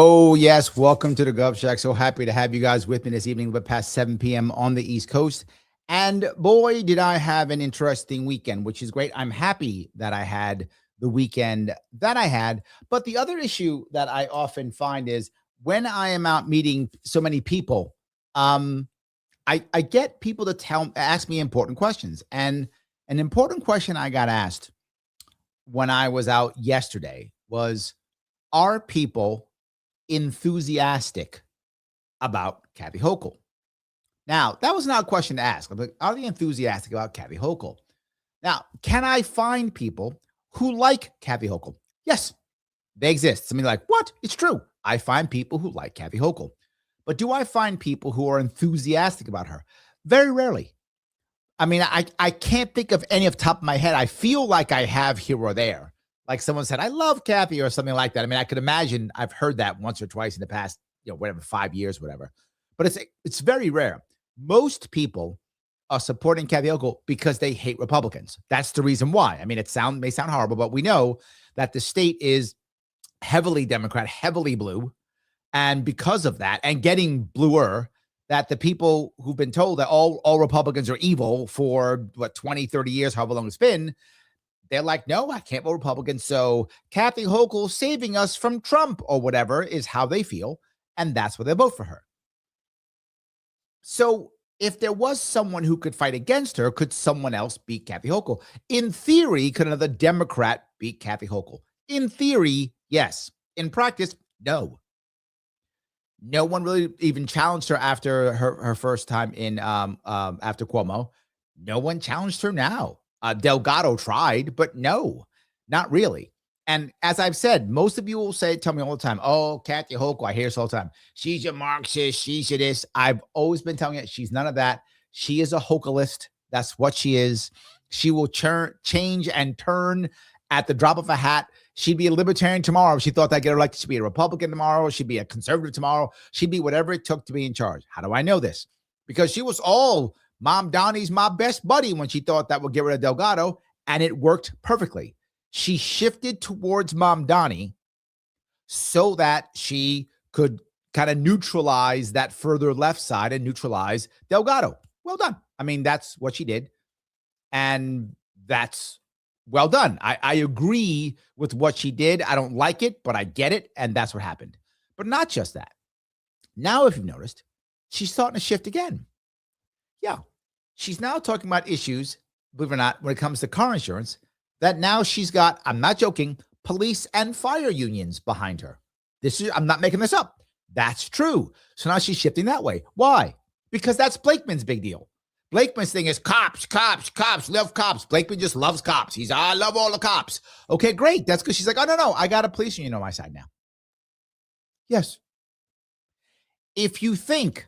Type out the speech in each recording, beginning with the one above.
Oh, yes. Welcome to the Gov Shack. So happy to have you guys with me this evening, but past 7 p.m. on the East Coast. And boy, did I have an interesting weekend, which is great. I'm happy that I had the weekend that I had. But the other issue that I often find is when I am out meeting so many people, I get people to ask me important questions. And an important question I got asked when I was out yesterday was, are people enthusiastic about Kathy Hochul? Now, that was not a question to ask. I'm like, are they enthusiastic about Kathy Hochul? Now, can I find people who like Kathy Hochul? Yes, they exist. Somebody like, what? It's true. I find people who like Kathy Hochul. But do I find people who are enthusiastic about her? Very rarely. I mean, I can't think of any off the top of my head. I feel like I have here or there. Like someone said, I love Kathy or something like that. I mean, I could imagine I've heard that once or twice in the past, whatever, 5 years, whatever. But it's very rare. Most people are supporting Kathy Hochul because they hate Republicans. That's the reason why. I mean, may sound horrible, but we know that the state is heavily Democrat, heavily blue. And because of that, and getting bluer, that the people who've been told that all Republicans are evil for 20, 30 years, however long it's been, they're like, no, I can't vote Republican. So Kathy Hochul saving us from Trump or whatever is how they feel. And that's why they vote for her. So if there was someone who could fight against her, could someone else beat Kathy Hochul? In theory, could another Democrat beat Kathy Hochul? In theory, yes. In practice, no. No one really even challenged her after her first time in after Cuomo. No one challenged her now. Delgado tried, but no, not really. And as I've said, most of you will tell me all the time, oh, Kathy Hochul, I hear this all the time. She's a Marxist. She's a this. I've always been telling you she's none of that. She is a Hochulist. That's what she is. She will change and turn at the drop of a hat. She'd be a libertarian tomorrow if she thought that get her elected. She'd be a Republican tomorrow. She'd be a conservative tomorrow. She'd be whatever it took to be in charge. How do I know this? Because she was all Mom Donnie's my best buddy when she thought that would get rid of Delgado, and it worked perfectly. She shifted towards Mom Donnie so that she could kind of neutralize that further left side and neutralize Delgado. Well done. I mean, that's what she did. And that's well done. I agree with what she did. I don't like it, but I get it. And that's what happened. But not just that. Now, if you've noticed, she's starting to shift again. Yeah. She's now talking about issues, believe it or not, when it comes to car insurance, that now she's got, I'm not joking, police and fire unions behind her. I'm not making this up. That's true. So now she's shifting that way. Why? Because that's Blakeman's big deal. Blakeman's thing is cops, love cops. Blakeman just loves cops. I love all the cops. Okay, great. That's because she's like, oh, no, I got a police union on my side now. Yes. If you think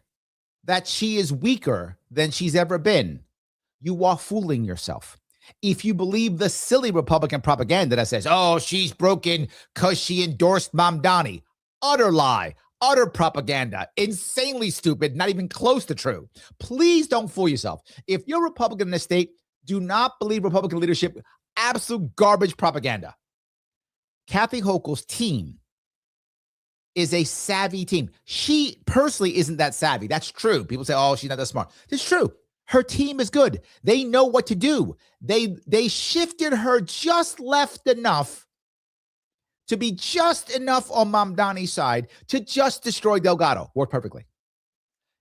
that she is weaker than she's ever been, you are fooling yourself. If you believe the silly Republican propaganda that says, oh, she's broken because she endorsed Mom Donnie, utter lie, utter propaganda, insanely stupid, not even close to true. Please don't fool yourself. If you're a Republican in the state, do not believe Republican leadership, absolute garbage propaganda. Kathy Hochul's team is a savvy team. She personally isn't that savvy. That's true. People say, oh, she's not that smart. It's true. Her team is good. They know what to do. They shifted her just left enough to be just enough on Mom Donnie's side to just destroy Delgado. Worked perfectly.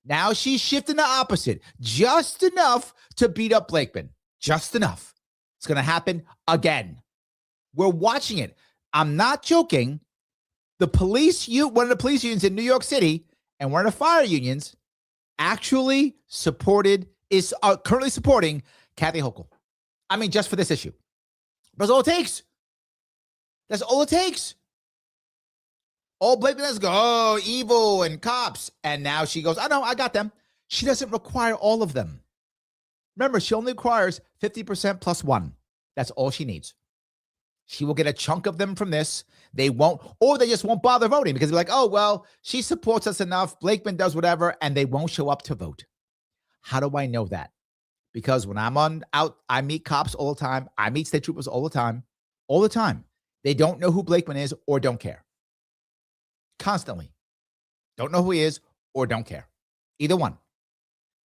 Now she's shifting the opposite. Just enough to beat up Blakeman. Just enough. It's going to happen again. We're watching it. I'm not joking. One of the police unions in New York City and one of the fire unions actually is currently supporting Kathy Hochul. I mean, just for this issue. That's all it takes. That's all it takes. All Blakeman does go, oh, evil and cops. And now she goes, I know, I got them. She doesn't require all of them. Remember, she only requires 50% plus one. That's all she needs. She will get a chunk of them from this. They won't, or they just won't bother voting because they're like, oh, well, she supports us enough. Blakeman does whatever, and they won't show up to vote. How do I know that? Because when I'm out, I meet cops all the time. I meet state troopers all the time. They don't know who Blakeman is or don't care. constantly. Don't know who he is or don't care. Either one.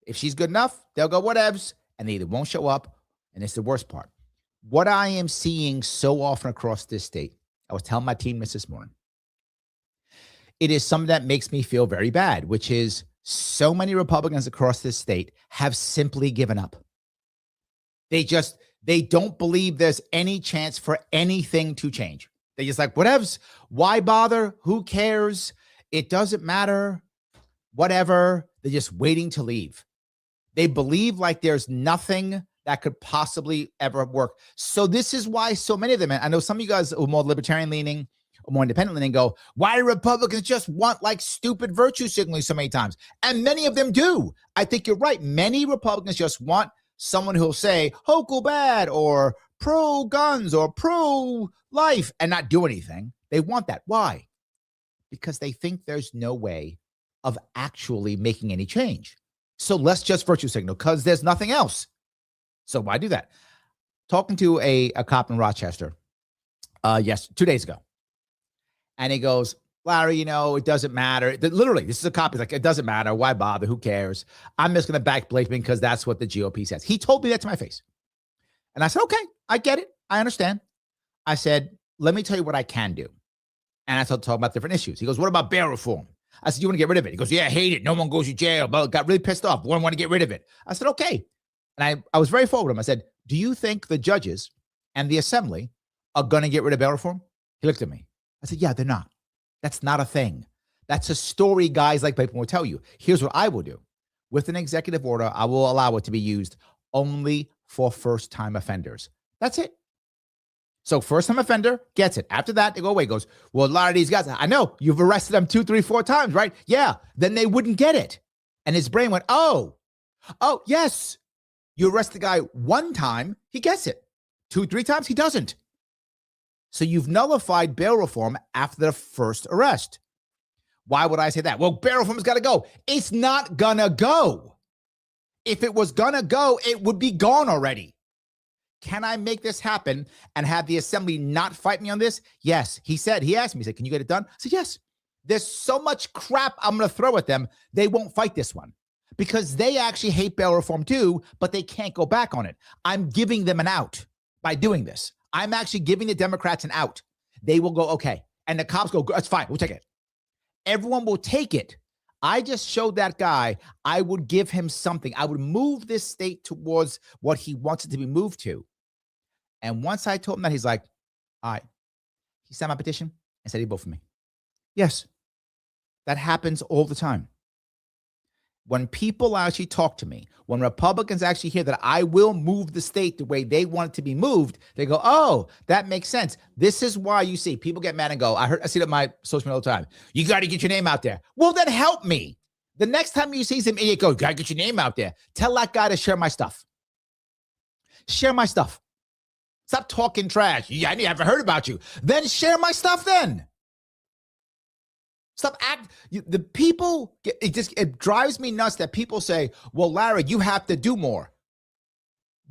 If she's good enough, they'll go whatevs, and they either won't show up, and it's the worst part. What I am seeing so often across this state, I was telling my team this morning, it is something that makes me feel very bad, which is so many Republicans across this state have simply given up. They don't believe there's any chance for anything to change. They just like, whatevs, why bother? Who cares? It doesn't matter. Whatever. They're just waiting to leave. They believe like there's nothing that could possibly ever work. So this is why so many of them, and I know some of you guys are more libertarian leaning or more independent leaning, go, why do Republicans just want like stupid virtue signaling so many times? And many of them do. I think you're right. Many Republicans just want someone who'll say Hochul bad or pro guns or pro life and not do anything. They want that. Why? Because they think there's no way of actually making any change. So let's just virtue signal because there's nothing else. So why do that? Talking to a cop in Rochester, 2 days ago. And he goes, Larry, it doesn't matter. Literally, this is a cop. He's like, it doesn't matter. Why bother? Who cares? I'm just going to back Blakeman because that's what the GOP says. He told me that to my face. And I said, okay, I get it. I understand. I said, let me tell you what I can do. And I started talking about different issues. He goes, what about bail reform? I said, you want to get rid of it? He goes, yeah, I hate it. No one goes to jail. But got really pissed off. Want to get rid of it. I said, okay. And I was very forward with him. I said, do you think the judges and the assembly are going to get rid of bail reform? He looked at me. I said, yeah, they're not. That's not a thing. That's a story guys like Blakeman will tell you. Here's what I will do. With an executive order, I will allow it to be used only for first-time offenders. That's it. So first-time offender gets it. After that, they go away. He goes, well, a lot of these guys, I know, you've arrested them 2, 3, 4 times, right? Yeah. Then they wouldn't get it. And his brain went, oh, yes. You arrest the guy 1 time, he gets it. 2, 3 times, he doesn't. So you've nullified bail reform after the first arrest. Why would I say that? Well, bail reform's got to go. It's not going to go. If it was going to go, it would be gone already. Can I make this happen and have the assembly not fight me on this? Yes. He asked me, he said, can you get it done? I said, yes. There's so much crap I'm going to throw at them. They won't fight this one because they actually hate bail reform too, but they can't go back on it. I'm giving them an out by doing this. I'm actually giving the Democrats an out. They will go, okay. And the cops go, that's fine. We'll take it. Everyone will take it. I just showed that guy I would give him something. I would move this state towards what he wants it to be moved to. And once I told him that, he's like, all right. He signed my petition and said he'd vote for me. Yes. That happens all the time. When people actually talk to me, when Republicans actually hear that I will move the state the way they want it to be moved, they go, oh, that makes sense. This is why you see people get mad and go, I see that on my social media all the time. You got to get your name out there. Well, then help me. The next time you see some idiot go, got to get your name out there. Tell that guy to share my stuff. Share my stuff. Stop talking trash. Yeah, I haven't heard about you. Then share my stuff then. Stop the people, it drives me nuts that people say, well, Larry, you have to do more.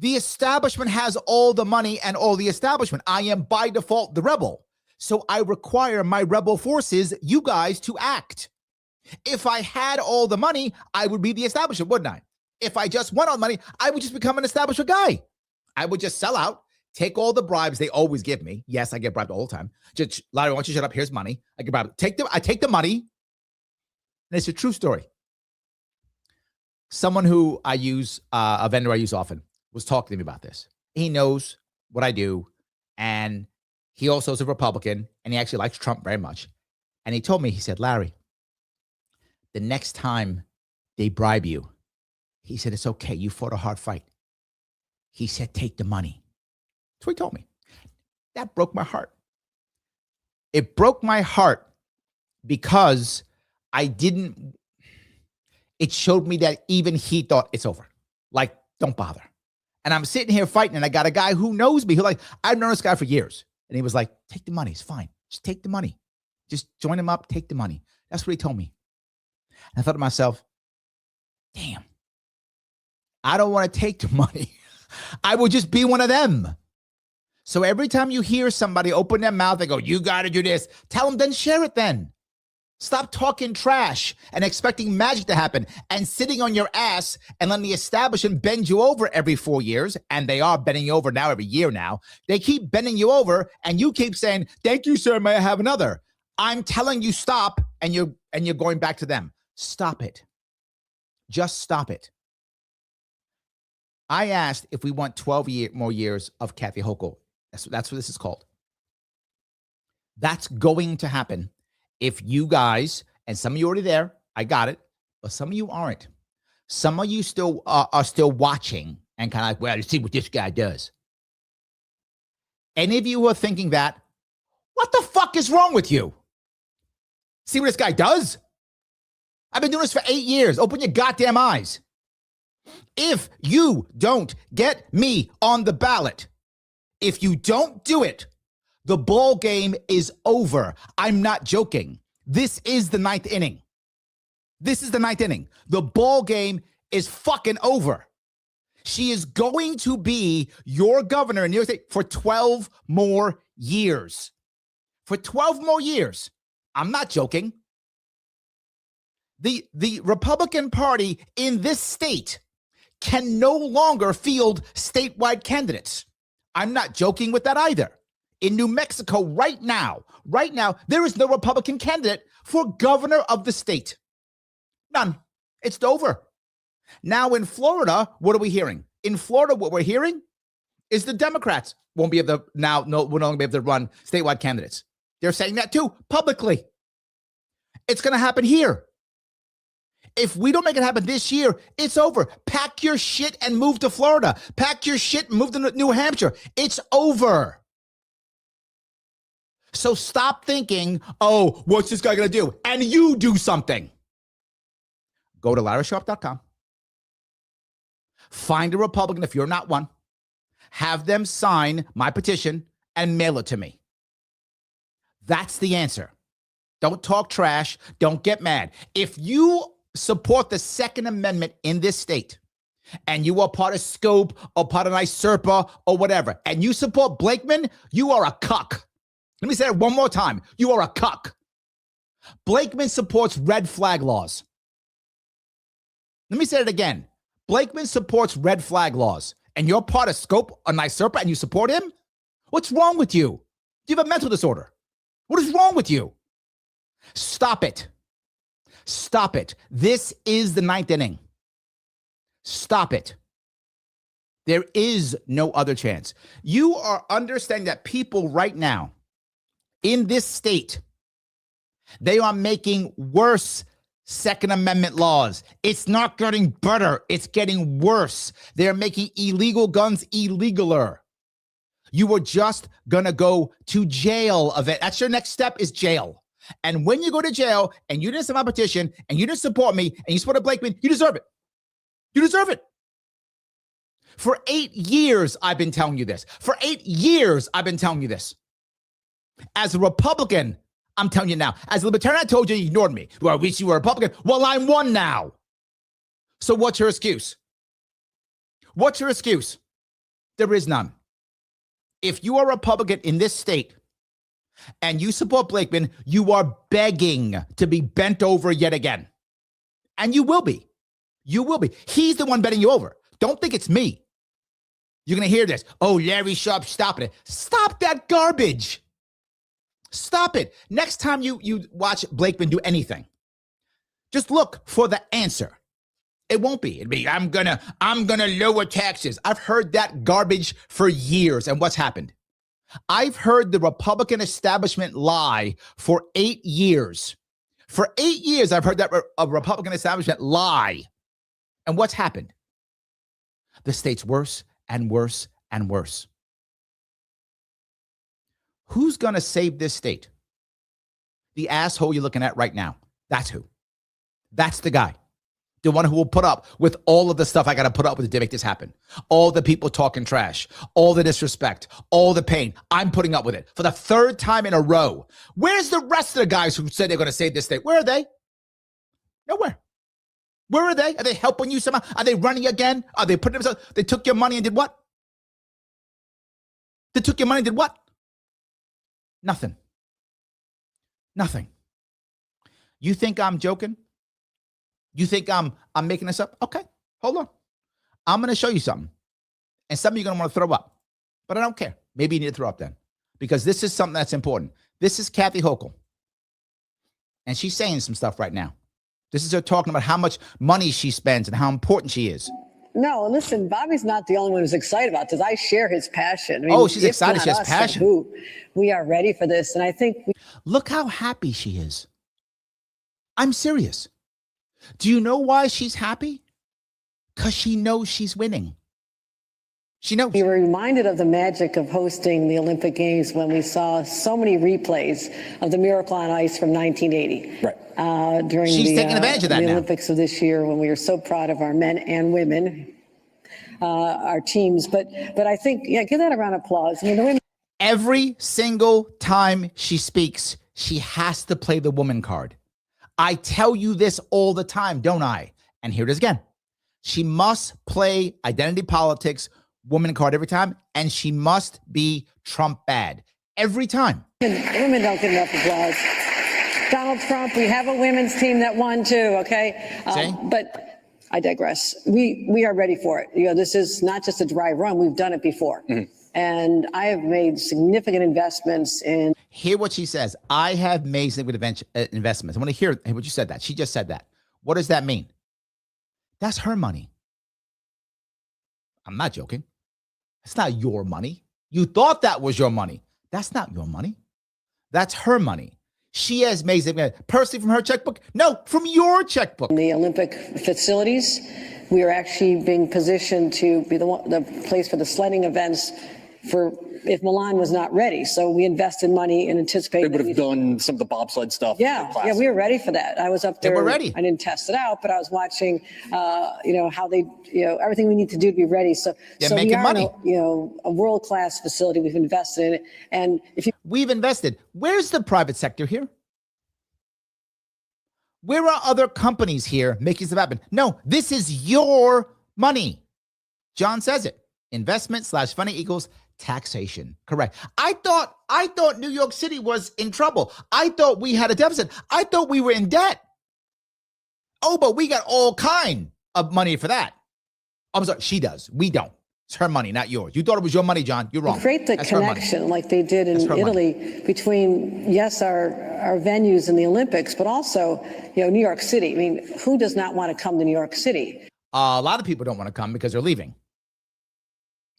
The establishment has all the money and all the establishment. I am by default the rebel. So I require my rebel forces, you guys, to act. If I had all the money, I would be the establishment, wouldn't I? If I just won all the money, I would just become an establishment guy. I would just sell out. Take all the bribes they always give me. Yes, I get bribed all the time. Just, Larry, why don't you shut up? Here's money. I get bribed. I take the money. And it's a true story. Someone who I use, a vendor I use often, was talking to me about this. He knows what I do. And he also is a Republican. And he actually likes Trump very much. And he told me, he said, Larry, the next time they bribe you, he said, it's okay. You fought a hard fight. He said, take the money. That's what he told me. That broke my heart. It broke my heart because it showed me that even he thought it's over. Like, don't bother. And I'm sitting here fighting, and I got a guy who knows me. I've known this guy for years. And he was like, take the money. It's fine. Just take the money. Just join him up. Take the money. That's what he told me. And I thought to myself, damn, I don't want to take the money. I will just be one of them. So every time you hear somebody open their mouth and go, you got to do this, tell them, then share it then. Stop talking trash and expecting magic to happen and sitting on your ass and letting the establishment bend you over every 4 years. And they are bending you over now every year now. They keep bending you over and you keep saying, thank you, sir, may I have another? I'm telling you stop, and you're going back to them. Stop it. Just stop it. I asked if we want 12 more years of Kathy Hochul. That's what this is called. That's going to happen. If you guys, and some of you already there, I got it, but some of you aren't. Some of you still are still watching and kind of like, well, let's see what this guy does. Any of you who are thinking that, what the fuck is wrong with you? See what this guy does? I've been doing this for 8 years. Open your goddamn eyes. If you don't get me on the ballot, if you don't do it, the ball game is over. I'm not joking. This is the 9th inning. This is the 9th inning. The ball game is fucking over. She is going to be your governor in New York State for 12 more years. For 12 more years. I'm not joking. The Republican Party in this state can no longer field statewide candidates. I'm not joking with that either. In New Mexico right now, there is no Republican candidate for governor of the state. None. It's over. Now in Florida, what are we hearing? In Florida, what we're hearing is the Democrats won't be able to will no longer be able to run statewide candidates. They're saying that too, publicly. It's going to happen here. If we don't make it happen this year, it's over. Pack your shit and move to Florida. Pack your shit and move to New Hampshire. It's over. So stop thinking, oh, what's this guy going to do? And you do something. Go to LarrySharpe.com. Find a Republican, if you're not one. Have them sign my petition and mail it to me. That's the answer. Don't talk trash. Don't get mad. If you support the Second Amendment in this state, and you are part of Scope or part of NYSERPA or whatever, and you support Blakeman, you are a cuck. Let me say it one more time. You are a cuck. Blakeman supports red flag laws. Let me say it again. Blakeman supports red flag laws, and you're part of Scope or NYSERPA and you support him? What's wrong with you? Do you have a mental disorder? What is wrong with you? Stop it. Stop it. This is the 9th inning. Stop it. There is no other chance. You are understanding that people right now in this state, they are making worse Second Amendment laws. It's not getting better. It's getting worse. They're making illegal guns illegaler. You were just going to go to jail of it. That's your next step, is jail. And when you go to jail and you didn't sign my petition and you didn't support me and you supported Blakeman, you deserve it. You deserve it. For 8 years, I've been telling you this. For 8 years, I've been telling you this. As a Republican, I'm telling you now. As a Libertarian, I told you, you ignored me. Well, I wish you were a Republican. Well, I'm one now. So what's your excuse? What's your excuse? There is none. If you are a Republican in this state and you support Blakeman, you are begging to be bent over yet again. And you will be. You will be. He's the one bending you over. Don't think it's me. You're going to hear this. Oh, Larry Sharpe, stop it. Stop that garbage. Stop it. Next time you watch Blakeman do anything, just look for the answer. It won't be. It'll be, I'm gonna lower taxes. I've heard that garbage for years. And what's happened? I've heard the Republican establishment lie for 8 years. For 8 years, I've heard that a Republican establishment lie. And what's happened? The state's worse and worse and worse. Who's going to save this state? The asshole you're looking at right now. That's who. That's the guy. The one who will put up with all of the stuff I got to put up with to make this happen. All the people talking trash, all the disrespect, all the pain. I'm putting up with it for the 3rd time in a row. Where's the rest of the guys who said they're going to save this state? Where are they? Nowhere. Where are they? Are they helping you somehow? Are they running again? Are they putting themselves? They took your money and did what? They took your money and did what? Nothing. Nothing. You think I'm joking? You think I'm making this up? Okay, hold on. I'm going to show you something. And some of you are going to want to throw up. But I don't care. Maybe you need to throw up then. Because this is something that's important. This is Kathy Hochul. And she's saying some stuff right now. This is her talking about how much money she spends and how important she is. No, listen, Bobby's not the only one who's excited about this. I share his passion. I mean, she's excited. She has passion. We are ready for this. And I think... Look how happy she is. I'm serious. Do you know why she's happy? Because she knows she's winning. She knows. We were reminded of the magic of hosting the Olympic Games when we saw so many replays of the Miracle on Ice from 1980. Right. During She's taking advantage of that the now. Olympics of this year, when we were so proud of our men and women, our teams. But I think, yeah, give that a round of applause. I mean, the women. Every single time she speaks, she has to play the woman card. I tell you this all the time, don't I? And here it is again. She must play identity politics, woman card every time, and she must be Trump bad every time. Women don't get enough applause. Donald Trump, we have a women's team that won too, okay? But I digress. We are ready for it. You know, this is not just a dry run. We've done it before. Mm-hmm. And I have made significant investments in... Hear what she says. I have made significant investments. I want to hear what you said that. She just said that. What does that mean? That's her money. I'm not joking. It's not your money. You thought that was your money. That's not your money. That's her money. She has made it personally from her checkbook. No, from your checkbook. In the Olympic facilities, we are actually being positioned to be the place for the sledding events for if Milan was not ready. So we invested money in anticipating. They would have done some of the bobsled stuff. Yeah, we were ready for that. I was up there. They were ready. I didn't test it out, but I was watching, how they, everything we need to do to be ready. So making money. A world-class facility. We've invested in it. And we've invested. Where's the private sector here? Where are other companies here making stuff happen? No, this is your money. John says it. Investment / funding equals taxation. Correct. I thought New York City was in trouble. I thought we had a deficit. I thought we were in debt. Oh, but we got all kind of money for that. I'm sorry, she does. We don't. It's her money, not yours. You thought it was your money, John. You're wrong. Create the connection like they did in Italy between, yes, our venues in the Olympics, but also, New York City. I mean, who does not want to come to New York City? A lot of people don't want to come because they're leaving.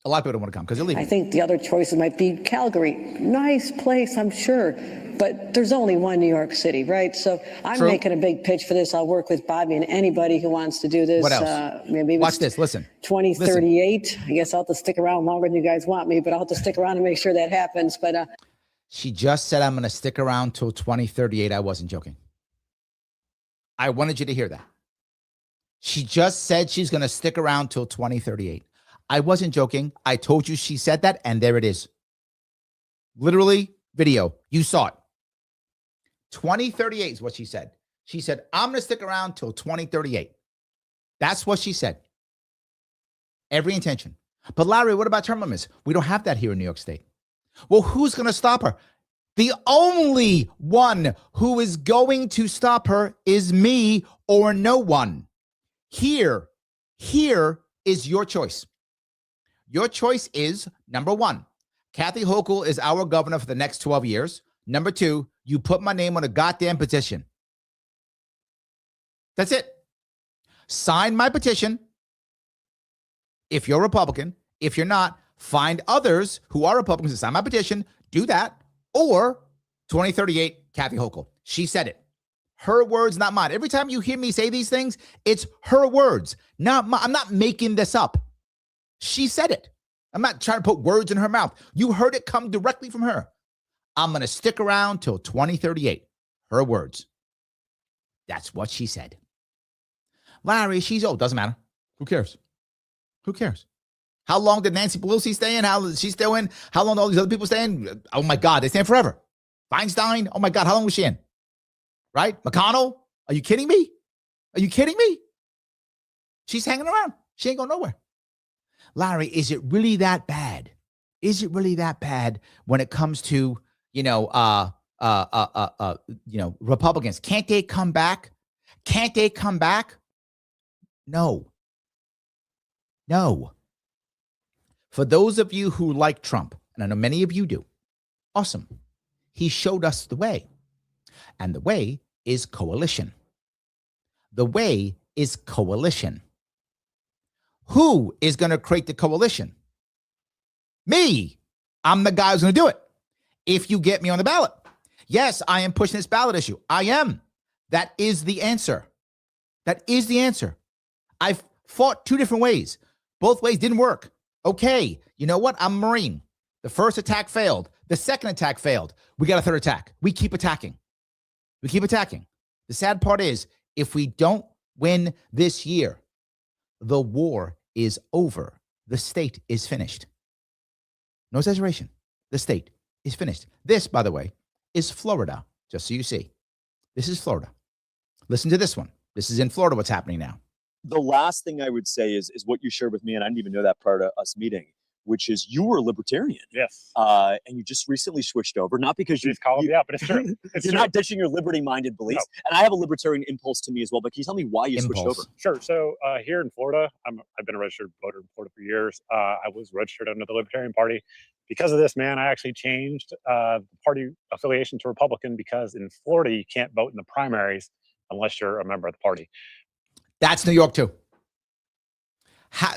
A lot of people don't want to come because they're leaving. I think the other choices might be Calgary. Nice place, I'm sure. But there's only one New York City, right? So I'm making a big pitch for this. I'll work with Bobby and anybody who wants to do this. What else? Maybe watch this. Listen. 2038. Listen. I guess I'll have to stick around longer than you guys want me, but I'll have to stick around and make sure that happens. But she just said, I'm going to stick around till 2038. I wasn't joking. I wanted you to hear that. She just said she's going to stick around till 2038. I wasn't joking. I told you she said that, and there it is. Literally, video. You saw it. 2038 is what she said. She said, I'm going to stick around till 2038. That's what she said. Every intention. But Larry, what about term limits? We don't have that here in New York State. Well, who's going to stop her? The only one who is going to stop her is me or no one. Here is your choice. Your choice is, number one, Kathy Hochul is our governor for the next 12 years. Number two, you put my name on a goddamn petition. That's it. Sign my petition. If you're Republican, if you're not, find others who are Republicans to sign my petition. Do that. Or 2038, Kathy Hochul. She said it. Her words, not mine. Every time you hear me say these things, it's her words. Not mine. I'm not making this up. She said it. I'm not trying to put words in her mouth. You heard it come directly from her. I'm going to stick around till 2038. Her words. That's what she said. Larry, she's old. Doesn't matter. Who cares? Who cares? How long did Nancy Pelosi stay in? How is she still in? How long did all these other people stay in? Oh, my God. They stay in forever. Feinstein. Oh, my God. How long was she in? Right? McConnell. Are you kidding me? Are you kidding me? She's hanging around. She ain't going nowhere. Larry, is it really that bad? Is it really that bad when it comes to, Republicans, can't they come back? Can't they come back? No. For those of you who like Trump, and I know many of you do, awesome. He showed us the way. And the way is coalition. The way is coalition. Who is going to create the coalition? Me. I'm the guy who's going to do it. If you get me on the ballot. Yes, I am pushing this ballot issue. I am. That is the answer. That is the answer. I've fought two different ways. Both ways didn't work. Okay, you know what? I'm a Marine. The first attack failed. The second attack failed. We got a third attack. We keep attacking. The sad part is, if we don't win this year, the war is over. The state is finished. No exaggeration. The state is finished. This, by the way, is Florida, just so you see. This is Florida. Listen to this one. This is in Florida, what's happening now. The last thing I would say is what you shared with me, and I didn't even know that prior to us meeting, which is you were a libertarian. Yes. And you just recently switched over, not because but it's true. You're not ditching your liberty-minded beliefs. No. And I have a libertarian impulse to me as well, but can you tell me why you switched over? Sure. So here in Florida, I've been a registered voter in Florida for years. I was registered under the Libertarian Party. Because of this, man, I actually changed the party affiliation to Republican, because in Florida, you can't vote in the primaries unless you're a member of the party. That's New York too.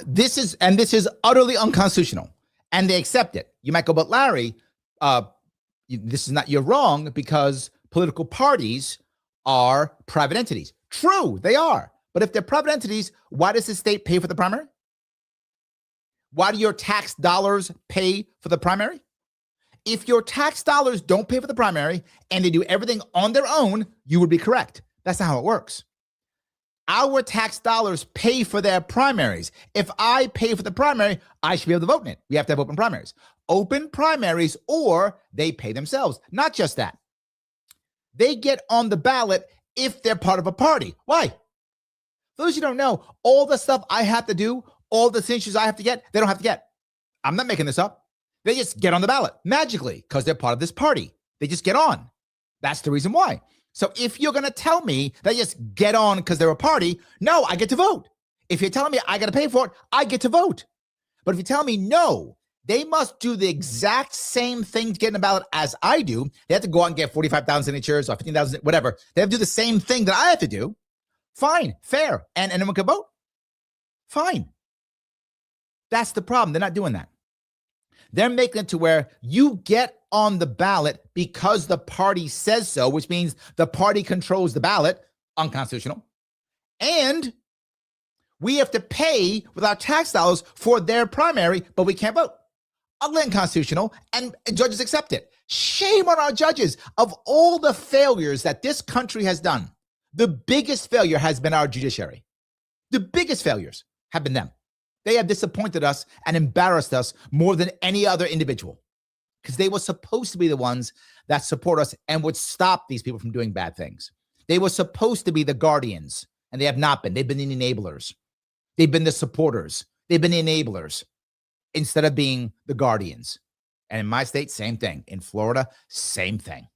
This is utterly unconstitutional, and they accept it. You might go, but Larry, this is not. You're wrong, because political parties are private entities. True, they are. But if they're private entities, why does the state pay for the primary? Why do your tax dollars pay for the primary? If your tax dollars don't pay for the primary and they do everything on their own, you would be correct. That's not how it works. Our tax dollars pay for their primaries. If I pay for the primary, I should be able to vote in it. We have to have open primaries. Open primaries, or they pay themselves. Not just that. They get on the ballot if they're part of a party. Why? For those who don't know, all the stuff I have to do, all the signatures I have to get, they don't have to get. I'm not making this up. They just get on the ballot magically because they're part of this party. They just get on. That's the reason why. So if you're going to tell me they just get on because they're a party, no, I get to vote. If you're telling me I got to pay for it, I get to vote. But if you tell me no, they must do the exact same thing to get in the ballot as I do. They have to go out and get 45,000 signatures or 15,000, whatever. They have to do the same thing that I have to do. Fine, fair. And anyone can vote. Fine. That's the problem. They're not doing that. They're making it to where you get on the ballot because the party says so, which means the party controls the ballot, unconstitutional. And we have to pay with our tax dollars for their primary, but we can't vote. Unconstitutional, and judges accept it. Shame on our judges. Of all the failures that this country has done, the biggest failure has been our judiciary. The biggest failures have been them. They have disappointed us and embarrassed us more than any other individual, because they were supposed to be the ones that support us and would stop these people from doing bad things. They were supposed to be the guardians, and they have not been. They've been the enablers. They've been the supporters. They've been the enablers instead of being the guardians. And in my state, same thing. In Florida, same thing.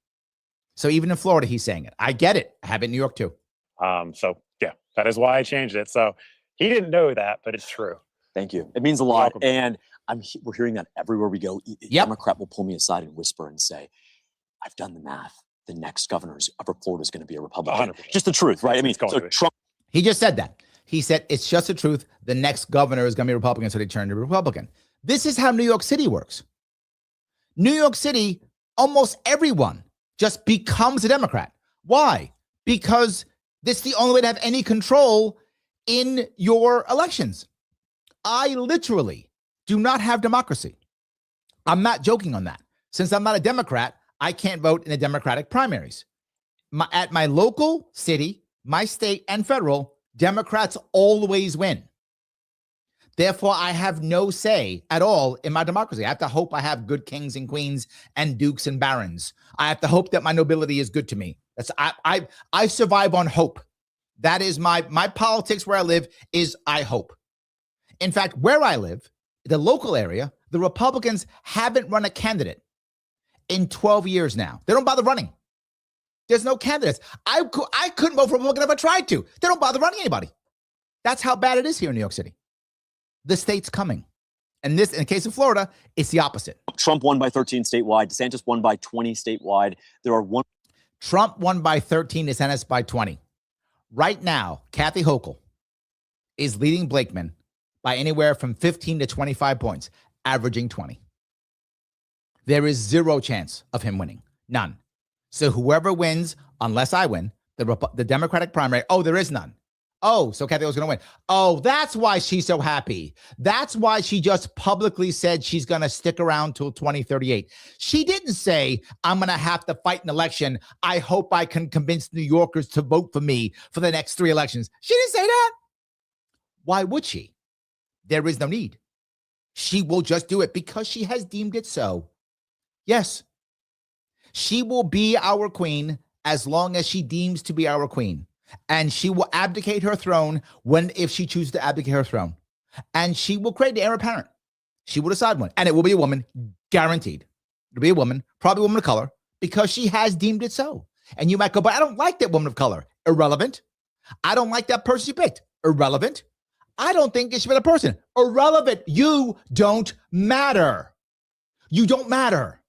So even in Florida, he's saying it. I get it. I have it in New York too. So yeah, that is why I changed it. So he didn't know that, but it's true. Thank you. It means a lot. And we're hearing that everywhere we go. Yep. Democrat will pull me aside and whisper and say, I've done the math. The next governor of Florida is going to be a Republican. 100%. Just the truth, right? I mean, so Trump. He just said that. He said, it's just the truth. The next governor is going to be Republican, so they turn to Republican. This is how New York City works. New York City, almost everyone just becomes a Democrat. Why? Because this is the only way to have any control in your elections. I literally do not have democracy. I'm not joking on that. Since I'm not a Democrat, I can't vote in the Democratic primaries. At my local city, my state, and federal, Democrats always win. Therefore, I have no say at all in my democracy. I have to hope I have good kings and queens and dukes and barons. I have to hope that my nobility is good to me. I survive on hope. That is my politics where I live is I hope. In fact, where I live, the local area, the Republicans haven't run a candidate in 12 years now. They don't bother running. There's no candidates. I couldn't vote for Republican if I tried to. They don't bother running anybody. That's how bad it is here in New York City. The state's coming. And this, in the case of Florida, it's the opposite. Trump won by 13 statewide. DeSantis won by 20 statewide. Trump won by 13, DeSantis by 20. Right now, Kathy Hochul is leading Blakeman by anywhere from 15 to 25 points, averaging 20. There is zero chance of him winning. None. So whoever wins, unless I win, the Democratic primary, there is none. So Kathy was going to win. That's why she's so happy. That's why she just publicly said she's going to stick around till 2038. She didn't say, I'm going to have to fight an election. I hope I can convince New Yorkers to vote for me for the next 3 elections. She didn't say that. Why would she? There is no need. She will just do it because she has deemed it so. Yes. She will be our queen as long as she deems to be our queen. And she will abdicate her throne if she chooses to abdicate her throne. And she will create the heir apparent. She will decide one. And it will be a woman, guaranteed. It'll be a woman, probably a woman of color, because she has deemed it so. And you might go, but I don't like that woman of color. Irrelevant. I don't like that person she picked. Irrelevant. I don't think it should be a person. Irrelevant. You don't matter. You don't matter.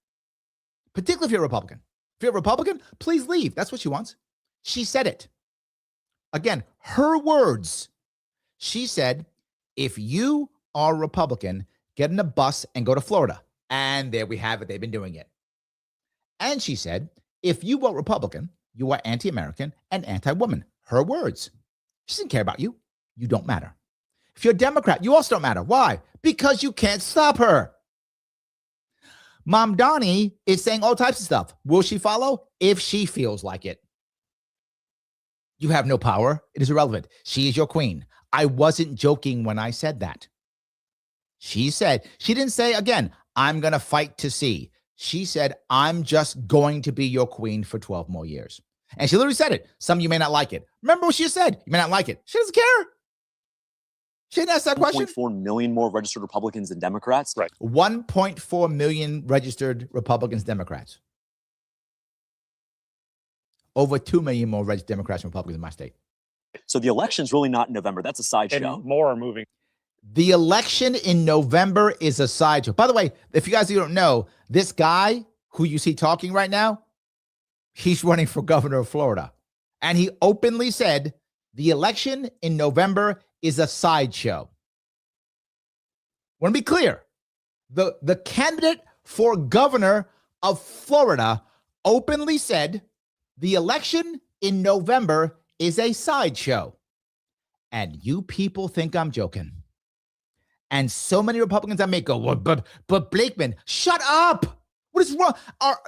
Particularly if you're a Republican. If you're a Republican, please leave. That's what she wants. She said it. Again, her words. She said, if you are a Republican, get in a bus and go to Florida. And there we have it. They've been doing it. And she said, if you vote Republican, you are anti-American and anti-woman. Her words. She doesn't care about you. You don't matter. If you're a Democrat, you also don't matter. Why? Because you can't stop her. Mom Donnie is saying all types of stuff. Will she follow? If she feels like it. You have no power. It is irrelevant. She is your queen. I wasn't joking when I said that. She didn't say, again, I'm going to fight to see. She said, I'm just going to be your queen for 12 more years. And she literally said it. Some of you may not like it. Remember what she said. You may not like it. She doesn't care. She didn't ask that question. 1.4 million more registered Republicans than Democrats. Right. 1.4 million registered Republicans, Democrats. Over 2 million more registered Democrats and Republicans in my state. So the election's really not in November. That's a sideshow. And more are moving. The election in November is a sideshow. By the way, if you guys don't know, this guy who you see talking right now, he's running for governor of Florida. And he openly said the election in November is a sideshow. Want to be clear. The candidate for governor of Florida openly said the election in November is a sideshow. And you people think I'm joking. And so many Republicans I make go, well, but Blakeman, shut up. What is wrong?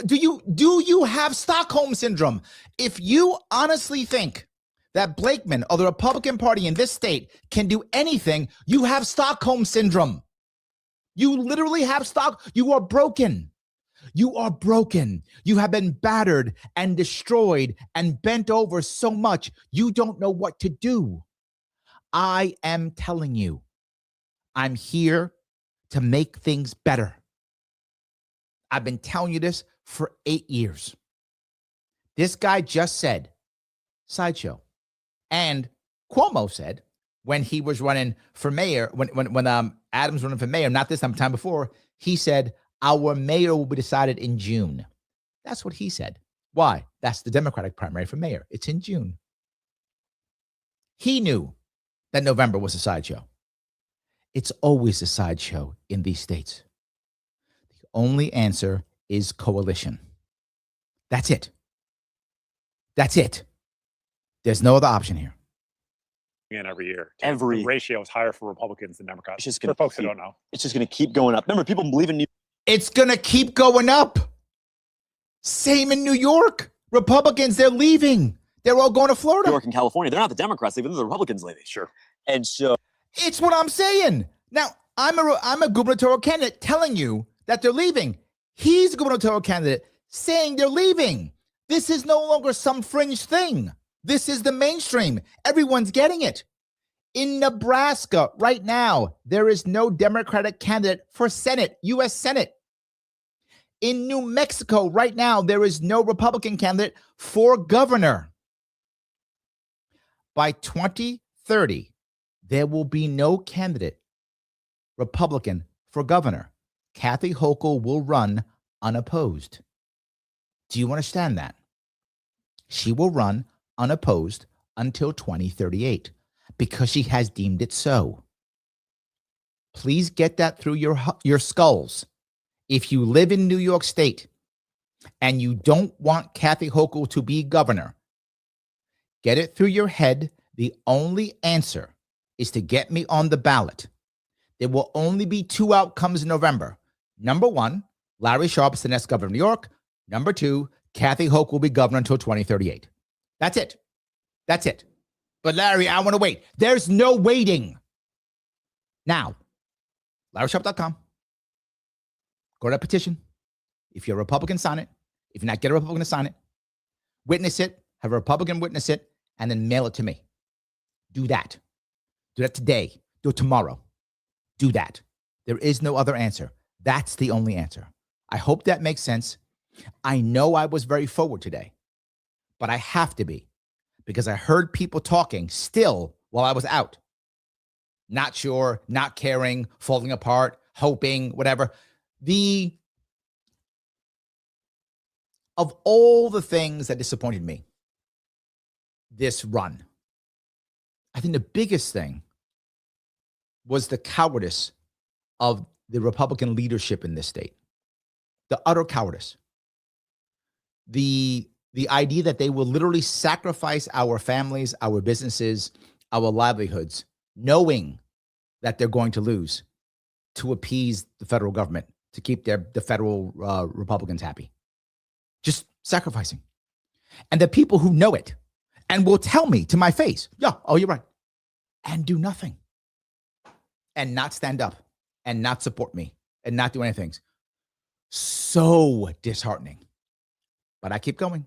Do you have Stockholm syndrome? If you honestly think that Blakeman or the Republican Party in this state can do anything, you have Stockholm syndrome. You literally have you are broken. You are broken. You have been battered and destroyed and bent over so much, you don't know what to do. I am telling you, I'm here to make things better. I've been telling you this for 8 years. This guy just said, sideshow. And Cuomo said, when he was running for mayor, when Adams was running for mayor, not this time before, he said, our mayor will be decided in June. That's what he said. Why? That's the Democratic primary for mayor. It's in June. He knew that November was a sideshow. It's always a sideshow in these states. The only answer is coalition. That's it. That's it. There's no other option here. In every year. The ratio is higher for Republicans than Democrats. It's just for folks who don't know. It's just going to keep going up. Remember, people believe in New It's going to keep going up. Same in New York. Republicans, they're leaving. They're all going to Florida. New York and California. They're not the Democrats leaving, they're the Republicans leaving. Sure. And so it's what I'm saying. Now, I'm a gubernatorial candidate telling you that they're leaving. He's a gubernatorial candidate saying they're leaving. This is no longer some fringe thing. This is the mainstream. Everyone's getting it. In Nebraska right now, there is no Democratic candidate for Senate, U.S. Senate. In New Mexico right now, there is no Republican candidate for governor. By 2030, there will be no candidate Republican for governor. Kathy Hochul will run unopposed. Do you understand that? She will run unopposed until 2038 because she has deemed it so. Please get that through your skulls. If you live in New York State and you don't want Kathy Hochul to be governor, get it through your head. The only answer is to get me on the ballot. There will only be two outcomes in November. Number one, Larry Sharpe is the next governor of New York. Number two, Kathy Hochul will be governor until 2038. That's it. That's it. But Larry, I want to wait. There's no waiting. Now, LarrySharpe.com. Go to that petition. If you're a Republican, sign it. If you're not, get a Republican to sign it. Witness it. Have a Republican witness it. And then mail it to me. Do that. Do that today. Do it tomorrow. Do that. There is no other answer. That's the only answer. I hope that makes sense. I know I was very forward today, but I have to be because I heard people talking still while I was out. Not sure, not caring, falling apart, hoping, whatever. Of all the things that disappointed me this run, I think the biggest thing was the cowardice of the Republican leadership in this state. The utter cowardice. The idea that they will literally sacrifice our families, our businesses, our livelihoods, knowing that they're going to lose to appease the federal government, to keep the federal Republicans happy. Just sacrificing. And the people who know it and will tell me to my face, yeah, oh, you're right, and do nothing. And not stand up and not support me and not do anything. So disheartening. But I keep going.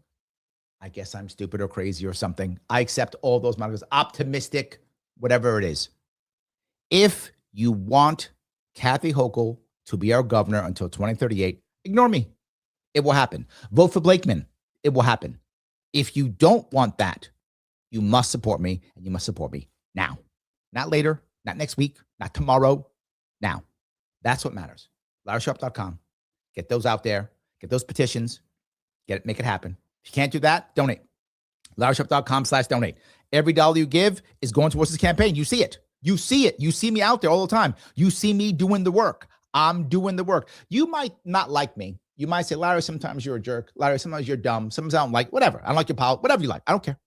I guess I'm stupid or crazy or something. I accept all those monikers, optimistic, whatever it is. If you want Kathy Hochul to be our governor until 2038, ignore me. It will happen. Vote for Blakeman. It will happen. If you don't want that, you must support me, and you must support me now. Not later, not next week, not tomorrow, now. That's what matters. LarrySharpe.com. Get those out there. Get those petitions. Make it happen. If you can't do that, donate. LarrySharpe.com/donate. Every dollar you give is going towards this campaign. You see it. You see it. You see me out there all the time. You see me doing the work. I'm doing the work. You might not like me. You might say, Larry, sometimes you're a jerk. Larry, sometimes you're dumb. Sometimes I don't like, whatever. I don't like your politics. Whatever you like. I don't care.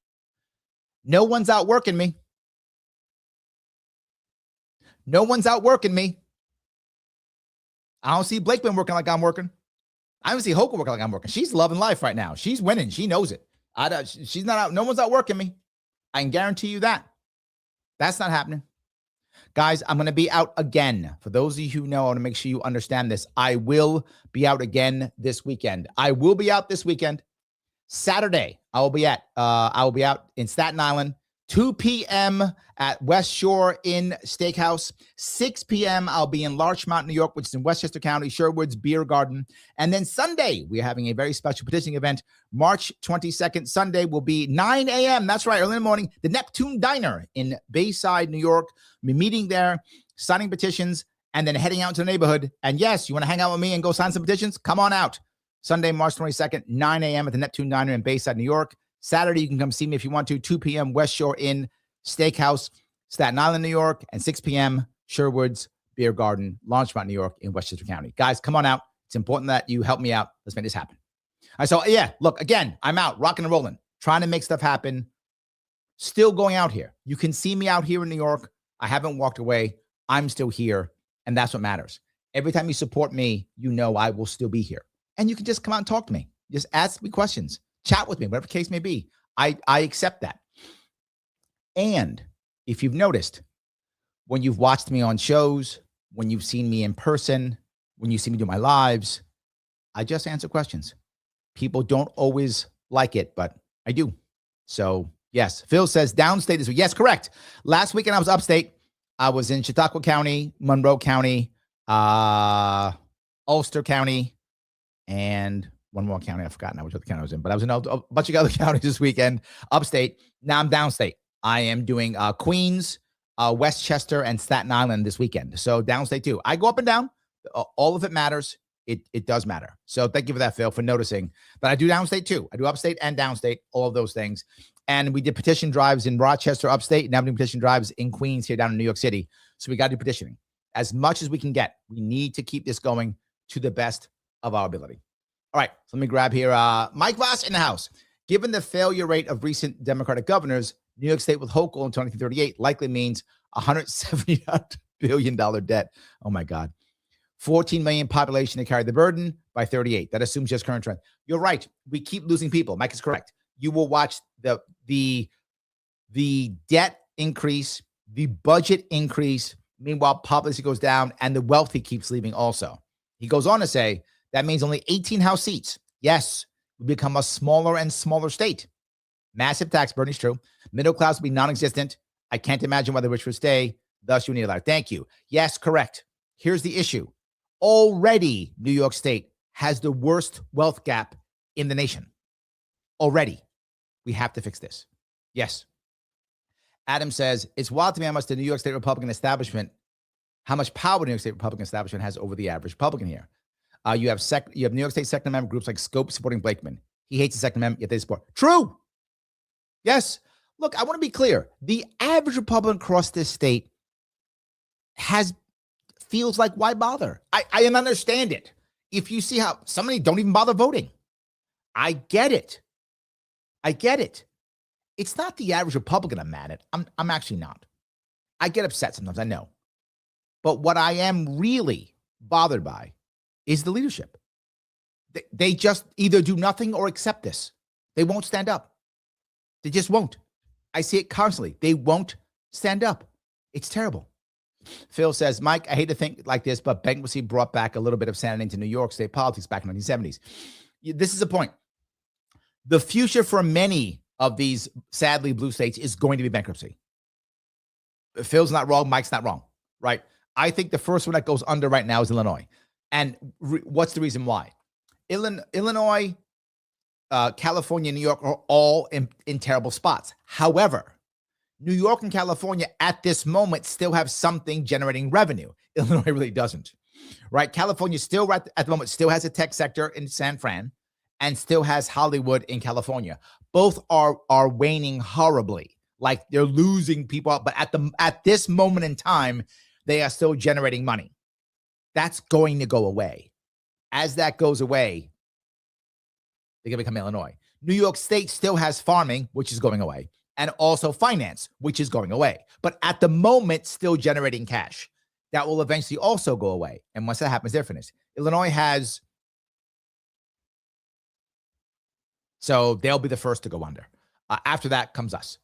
No one's outworking me. No one's outworking me. I don't see Blakeman working like I'm working. I don't see Hochul working like I'm working. She's loving life right now. She's winning. She knows it. She's not out. No one's outworking me. I can guarantee you that. That's not happening. Guys, I'm going to be out again. For those of you who know, I want to make sure you understand this. I will be out again this weekend. I will be out this weekend. Saturday, I will be out in Staten Island, 2 p.m. at West Shore Inn Steakhouse. 6 p.m. I'll be in Larchmont, New York, which is in Westchester County, Sherwood's Beer Garden. And then Sunday, we're having a very special petitioning event. March 22nd, Sunday will be 9 a.m. That's right, early in the morning. The Neptune Diner in Bayside, New York. We'll be meeting there, signing petitions, and then heading out to the neighborhood. And yes, you want to hang out with me and go sign some petitions? Come on out. Sunday, March 22nd, 9 a.m. at the Neptune Diner in Bayside, New York. Saturday, you can come see me if you want to. 2 p.m. West Shore Inn Steakhouse, Staten Island, New York. And 6 p.m. Sherwood's Beer Garden, Larchmont, New York in Westchester County. Guys, come on out. It's important that you help me out. Let's make this happen. All right, so, yeah, look, again, I'm out, rocking and rolling, trying to make stuff happen. Still going out here. You can see me out here in New York. I haven't walked away. I'm still here, and that's what matters. Every time you support me, you know I will still be here. And you can just come out and talk to me. Just ask me questions. Chat with me, whatever the case may be. I accept that. And if you've noticed, when you've watched me on shows, when you've seen me in person, when you see me do my lives, I just answer questions. People don't always like it, but I do. So, yes. Phil says downstate this week. Yes, correct. Last weekend I was upstate. I was in Chautauqua County, Monroe County, Ulster County, and one more county. I've forgotten which other county I was in, but I was in a bunch of other counties this weekend, upstate. Now I'm downstate. I am doing Queens, Westchester, and Staten Island this weekend. So downstate too. I go up and down. All of it matters. It does matter. So thank you for that, Phil, for noticing. But I do downstate too. I do upstate and downstate, all of those things. And we did petition drives in Rochester, upstate. Now we're doing petition drives in Queens here down in New York City. So we got to do petitioning as much as we can get. We need to keep this going to the best of our ability. All right, so let me grab here. Mike Voss in the house. Given the failure rate of recent Democratic governors, New York State with Hochul in 2038 likely means $170 billion debt. Oh my God. 14 million population to carry the burden by 38. That assumes just current trend. You're right. We keep losing people. Mike is correct. You will watch the debt increase, the budget increase. Meanwhile, population goes down and the wealthy keeps leaving also. He goes on to say that means only 18 House seats. Yes, we become a smaller and smaller state. Massive tax burden is true. Middle class will be non-existent. I can't imagine why the rich would stay. Thus, you need a lot. Thank you. Yes, correct. Here's the issue. Already, New York State has the worst wealth gap in the nation. Already. We have to fix this. Yes. Adam says, it's wild to me how much the New York State Republican establishment, how much power the New York State Republican establishment has over the average Republican here. You have New York State Second Amendment groups like Scope supporting Blakeman. He hates the Second Amendment, yet they support. True. Yes. Look, I want to be clear. The average Republican across this state feels like, why bother? I understand it. If you see how somebody don't even bother voting, I get it. I get it. It's not the average Republican I'm mad at. I'm actually not. I get upset sometimes, I know. But what I am really bothered by is the leadership. They just either do nothing or accept this. They won't stand up. They just won't. I see it constantly. They won't stand up. It's terrible. Phil says, Mike, I hate to think like this, but bankruptcy brought back a little bit of sanity into New York State politics back in the 1970s. This is the point. The future for many of these sadly blue states is going to be bankruptcy. Phil's not wrong. Mike's not wrong, right? I think the first one that goes under right now is Illinois. And what's the reason why? Illinois, California, New York are all in terrible spots. However, New York and California at this moment still have something generating revenue. Illinois really doesn't, right? California still at the moment still has a tech sector in San Fran and still has Hollywood in California. Both are waning horribly, like they're losing people out. But at this moment in time, they are still generating money. That's going to go away. As that goes away, they're going to become Illinois. New York State still has farming, which is going away, and also finance, which is going away. But at the moment, still generating cash. That will eventually also go away. And once that happens, they're finished. Illinois has... So they'll be the first to go under. After that comes us.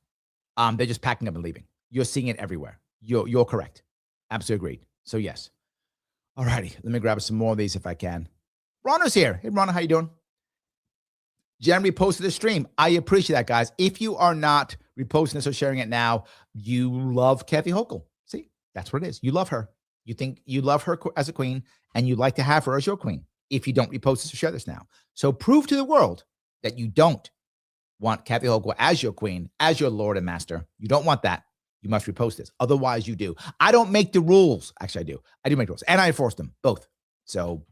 They're just packing up and leaving. You're seeing it everywhere. You're correct. Absolutely agreed. So yes. All righty. Let me grab some more of these if I can. Ronna's here. Hey, Ronna, how you doing? Jen reposted the stream. I appreciate that, guys. If you are not reposting this or sharing it now, you love Kathy Hochul. See, that's what it is. You love her. You think you love her as a queen, and you'd like to have her as your queen. If you don't repost this or share this now. So prove to the world that you don't want Kathy Hochul as your queen, as your lord and master. You don't want that. You must repost this. Otherwise, you do. I don't make the rules. Actually, I do. I do make the rules. And I enforce them, both. So,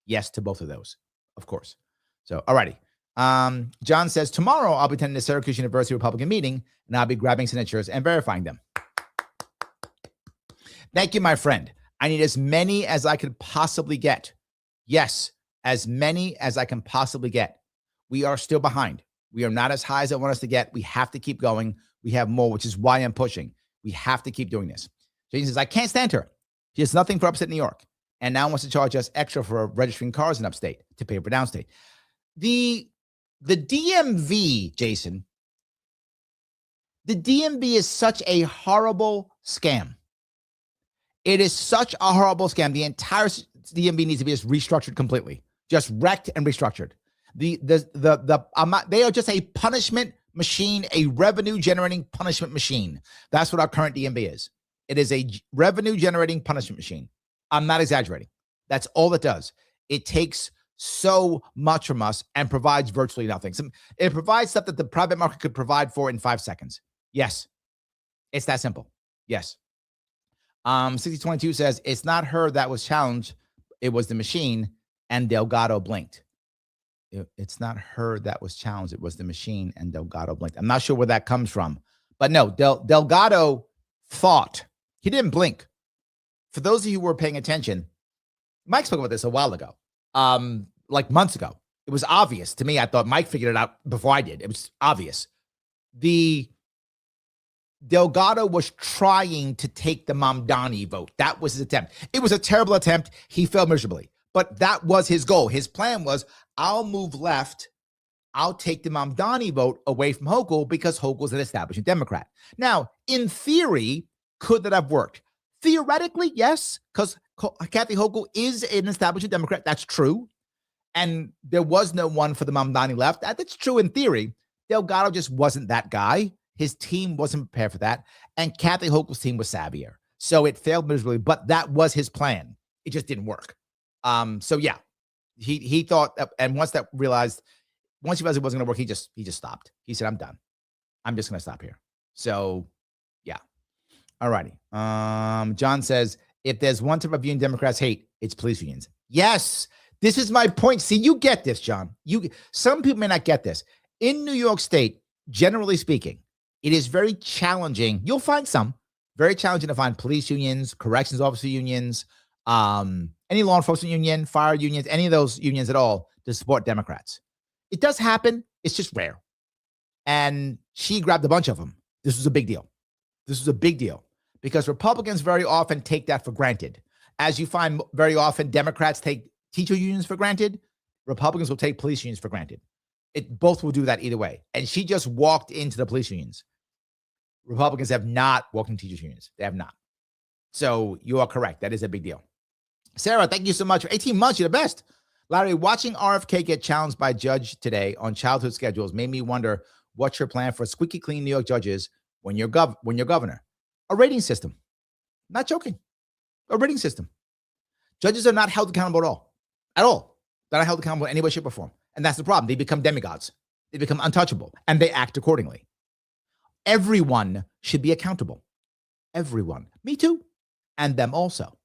yes to both of those, of course. So, all righty. John says, tomorrow I'll be attending the Syracuse University Republican meeting, and I'll be grabbing signatures and verifying them. Thank you, my friend. I need as many as I could possibly get. Yes, as many as I can possibly get. We are still behind. We are not as high as I want us to get. We have to keep going. We have more, which is why I'm pushing. We have to keep doing this. Jason says, I can't stand her. She has nothing for upstate New York, and now wants to charge us extra for registering cars in upstate to pay for downstate. The DMV, Jason, the DMV is such a horrible scam. It is such a horrible scam. The entire DMV needs to be just restructured completely, just wrecked and restructured. They are just a punishment machine, a revenue generating punishment machine. That's what our current DMV is. It is a revenue generating punishment machine. I'm not exaggerating. That's all it does. It takes so much from us and provides virtually nothing. It provides stuff that the private market could provide for in 5 seconds. Yes. It's that simple. Yes. 6022 says, it's not her that was challenged. It was the machine, and Delgado blinked. It's not her that was challenged. It was the machine, and Delgado blinked. I'm not sure where that comes from. But no, Delgado thought. He didn't blink. For those of you who were paying attention, Mike spoke about this a while ago, like months ago. It was obvious to me. I thought Mike figured it out before I did. It was obvious. Delgado was trying to take the Mamdani vote. That was his attempt. It was a terrible attempt. He failed miserably. But that was his goal. His plan was, I'll move left. I'll take the Mamdani vote away from Hochul because Hochul's an establishment Democrat. Now, in theory, could that have worked? Theoretically, yes, because Kathy Hochul is an establishment Democrat. That's true. And there was no one for the Mamdani left. That's true in theory. Delgado just wasn't that guy. His team wasn't prepared for that. And Kathy Hochul's team was savvier. So it failed miserably, but that was his plan. It just didn't work. So yeah, he thought that, and once he realized it wasn't going to work, he just stopped. He said, I'm done. I'm just going to stop here. So yeah. All righty. John says, if there's one type of union Democrats hate, it's police unions. Yes. This is my point. See, you get this, John. Some people may not get this. In New York State, generally speaking, it is very challenging. You'll find some very challenging to find police unions, corrections officer unions, any law enforcement union, fire unions, any of those unions at all to support Democrats. It does happen. It's just rare. And she grabbed a bunch of them. This was a big deal. This was a big deal because Republicans very often take that for granted. As you find very often, Democrats take teacher unions for granted. Republicans will take police unions for granted. Both will do that either way. And she just walked into the police unions. Republicans have not walked into teachers unions. They have not. So you are correct. That is a big deal. Sarah, thank you so much. For 18 months, you're the best. Larry, watching RFK get challenged by a judge today on childhood schedules made me wonder what's your plan for squeaky clean New York judges when you're governor. A rating system. Not joking. A rating system. Judges are not held accountable at all. At all. They're not held accountable in any way, shape, or form. And that's the problem. They become demigods. They become untouchable. And they act accordingly. Everyone should be accountable. Everyone. Me too. And them also.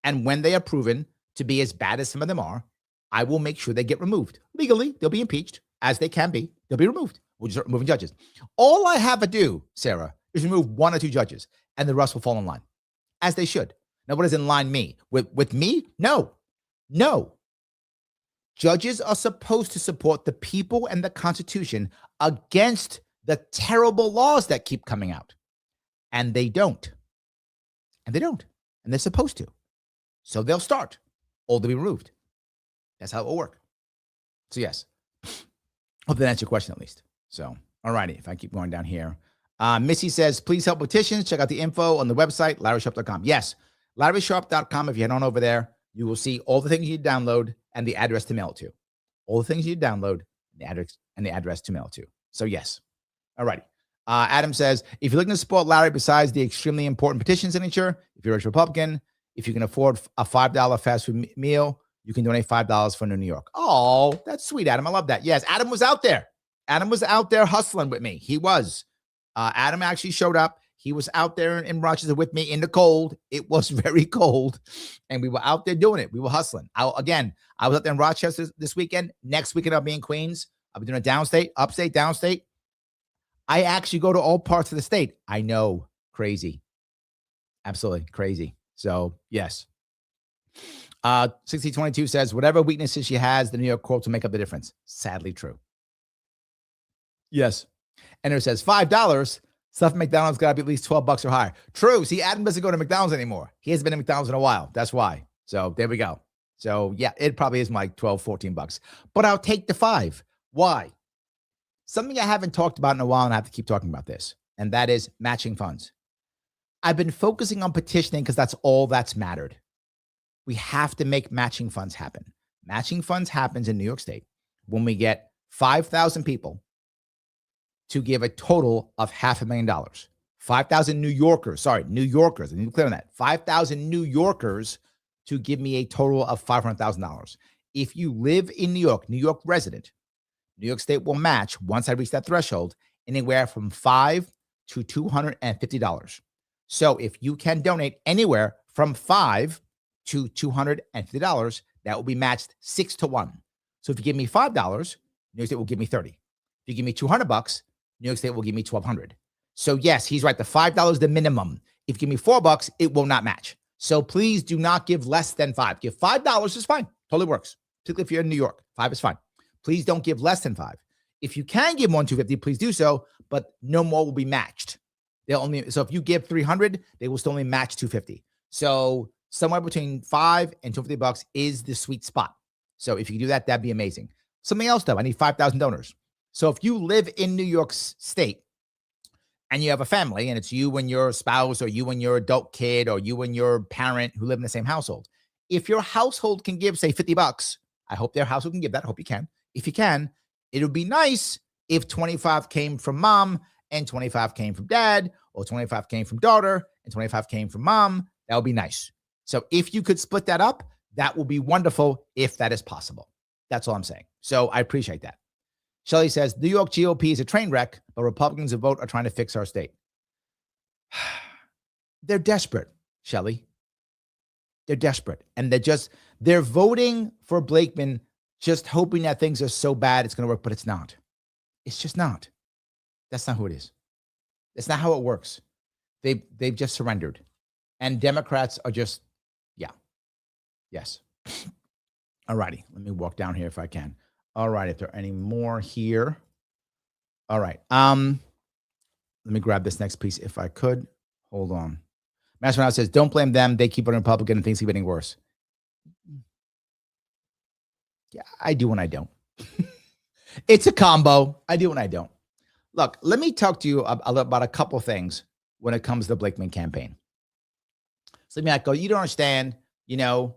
And when they are proven to be as bad as some of them are, I will make sure they get removed. Legally, they'll be impeached, as they can be. They'll be removed. We'll just start removing judges. All I have to do, Sarah, is remove 1 or 2 judges, and the rest will fall in line, as they should. Now, what does in line mean? With me? No. No. Judges are supposed to support the people and the Constitution against the terrible laws that keep coming out. And they don't. And they don't. And they're supposed to. So they'll start, or they'll be removed. That's how it will work. So yes. Hope that answers your question at least. So, all righty. If I keep going down here. Missy says, please help petitions. Check out the info on the website, LarrySharpe.com. Yes, LarrySharpe.com. If you head on over there, you will see all the things you download and the address to mail it to. All the things you download, the address to mail it to. So yes. All righty. Adam says, if you're looking to support Larry besides the extremely important petition signature, if you're a Republican, if you can afford a $5 fast food meal, you can donate $5 for New York. Oh, that's sweet, Adam. I love that. Yes, Adam was out there. Adam was out there hustling with me. He was. Adam actually showed up. He was out there in Rochester with me in the cold. It was very cold. And we were out there doing it. We were hustling. I was out there in Rochester this weekend. Next weekend, I'll be in Queens. I'll be doing a downstate, upstate, downstate. I actually go to all parts of the state. I know. Crazy. Absolutely crazy. So, yes. 6022 says, whatever weaknesses she has, the New York courts will make up the difference. Sadly true. Yes. And it says $5. Stuff at McDonald's got to be at least $12 or higher. True. See, Adam doesn't go to McDonald's anymore. He hasn't been to McDonald's in a while. That's why. So there we go. So yeah, it probably is like $12-14. But I'll take the 5. Why? Something I haven't talked about in a while, and I have to keep talking about this, and that is matching funds. I've been focusing on petitioning because that's all that's mattered. We have to make matching funds happen. Matching funds happens in New York State when we get 5,000 people to give a total of $500,000. 5,000 New Yorkers. I need to clear on that. 5,000 New Yorkers to give me a total of $500,000. if you live in New York resident, New York State will match, once I reach that threshold, anywhere from $5 to $250. So if you can donate anywhere from $5 to $250, that will be matched 6-1. So if you give me $5, New York State will give me $30. If you give me $200, New York State will give me $1,200. So yes, he's right. The $5 is the minimum. If you give me $4, it will not match. So please do not give less than $5. Give $5 is fine. Totally works. Particularly if you're in New York, $5 is fine. Please don't give less than $5. If you can give more than $250, please do so, but no more will be matched. So if you give $300, they will still only match $250. So somewhere between $5 and $250 is the sweet spot. So if you can do that, that'd be amazing. Something else though, I need 5,000 donors. So if you live in New York State and you have a family and it's you and your spouse or you and your adult kid or you and your parent who live in the same household, if your household can give, say, $50, I hope their household can give that. I hope you can. If you can, it would be nice if 25 came from mom and 25 came from dad, or 25 came from daughter and 25 came from mom. That would be nice. So if you could split that up, that will be wonderful if that is possible. That's all I'm saying. So I appreciate that. Shelley says, New York GOP is a train wreck, but Republicans who vote are trying to fix our state. They're desperate, Shelley. They're desperate. And they're voting for Blakeman, just hoping that things are so bad it's going to work, but it's not. It's just not. That's not who it is. That's not how it works. They've just surrendered. And Democrats are just, yeah. Yes. All righty. Let me walk down here if I can. All right. If there are any more here. All right. Let me grab this next piece if I could. Hold on. Master Ronald says, don't blame them. They keep voting Republican and things keep getting worse. Yeah, I do and I don't. It's a combo. I do and I don't. Look, let me talk to you about a couple things when it comes to the Blakeman campaign. So let me not go, you don't understand, you don't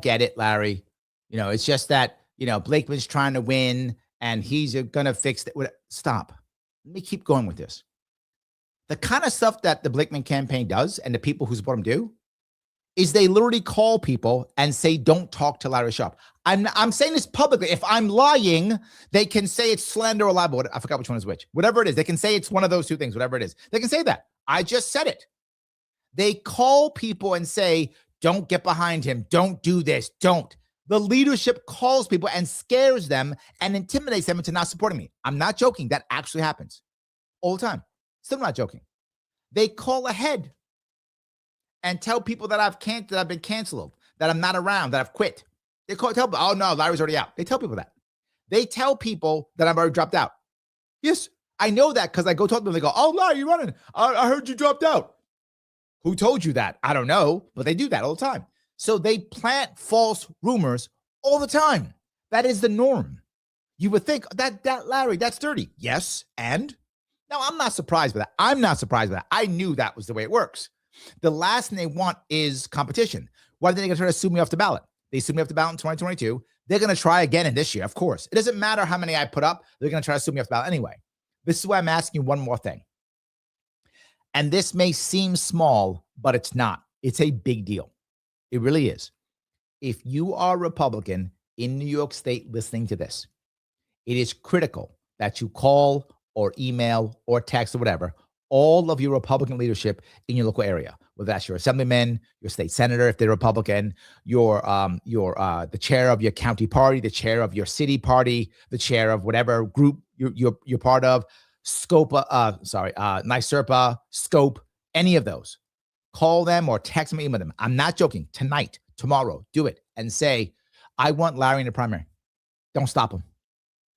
get it, Larry. It's just that, Blakeman's trying to win and he's going to fix it. Stop. Let me keep going with this. The kind of stuff that the Blakeman campaign does and the people who support him do is they literally call people and say, don't talk to Larry Sharpe. I'm saying this publicly. If I'm lying, they can say it's slander or libel. I forgot which one is which. Whatever it is, they can say it's one of those two things, whatever it is. They can say that. I just said it. They call people and say, don't get behind him. Don't do this. Don't. The leadership calls people and scares them and intimidates them into not supporting me. I'm not joking. That actually happens all the time. Still not joking. They call ahead and tell people that I've been canceled, that I'm not around, that I've quit. They tell people, oh no, Larry's already out. They tell people that. They tell people that I've already dropped out. Yes, I know that because I go talk to them. They go, oh, Larry, you're running. I heard you dropped out. Who told you that? I don't know, but they do that all the time. So they plant false rumors all the time. That is the norm. You would think that Larry, that's dirty. Yes, and? No, I'm not surprised by that. I'm not surprised by that. I knew that was the way it works. The last thing they want is competition. Why are they going to try to sue me off the ballot? They sued me off the ballot in 2022. They're going to try again in this year, of course. It doesn't matter how many I put up. They're going to try to sue me off the ballot anyway. This is why I'm asking you one more thing. And this may seem small, but it's not. It's a big deal. It really is. If you are a Republican in New York State listening to this, it is critical that you call or email or text or whatever all of your Republican leadership in your local area, whether that's your assemblyman, your state senator, if they're Republican, the chair of your county party, the chair of your city party, the chair of whatever group you're part of, NYSERPA, Scope, any of those. Call them or text them, email them. I'm not joking. Tonight, tomorrow, do it and say, I want Larry in the primary. Don't stop him.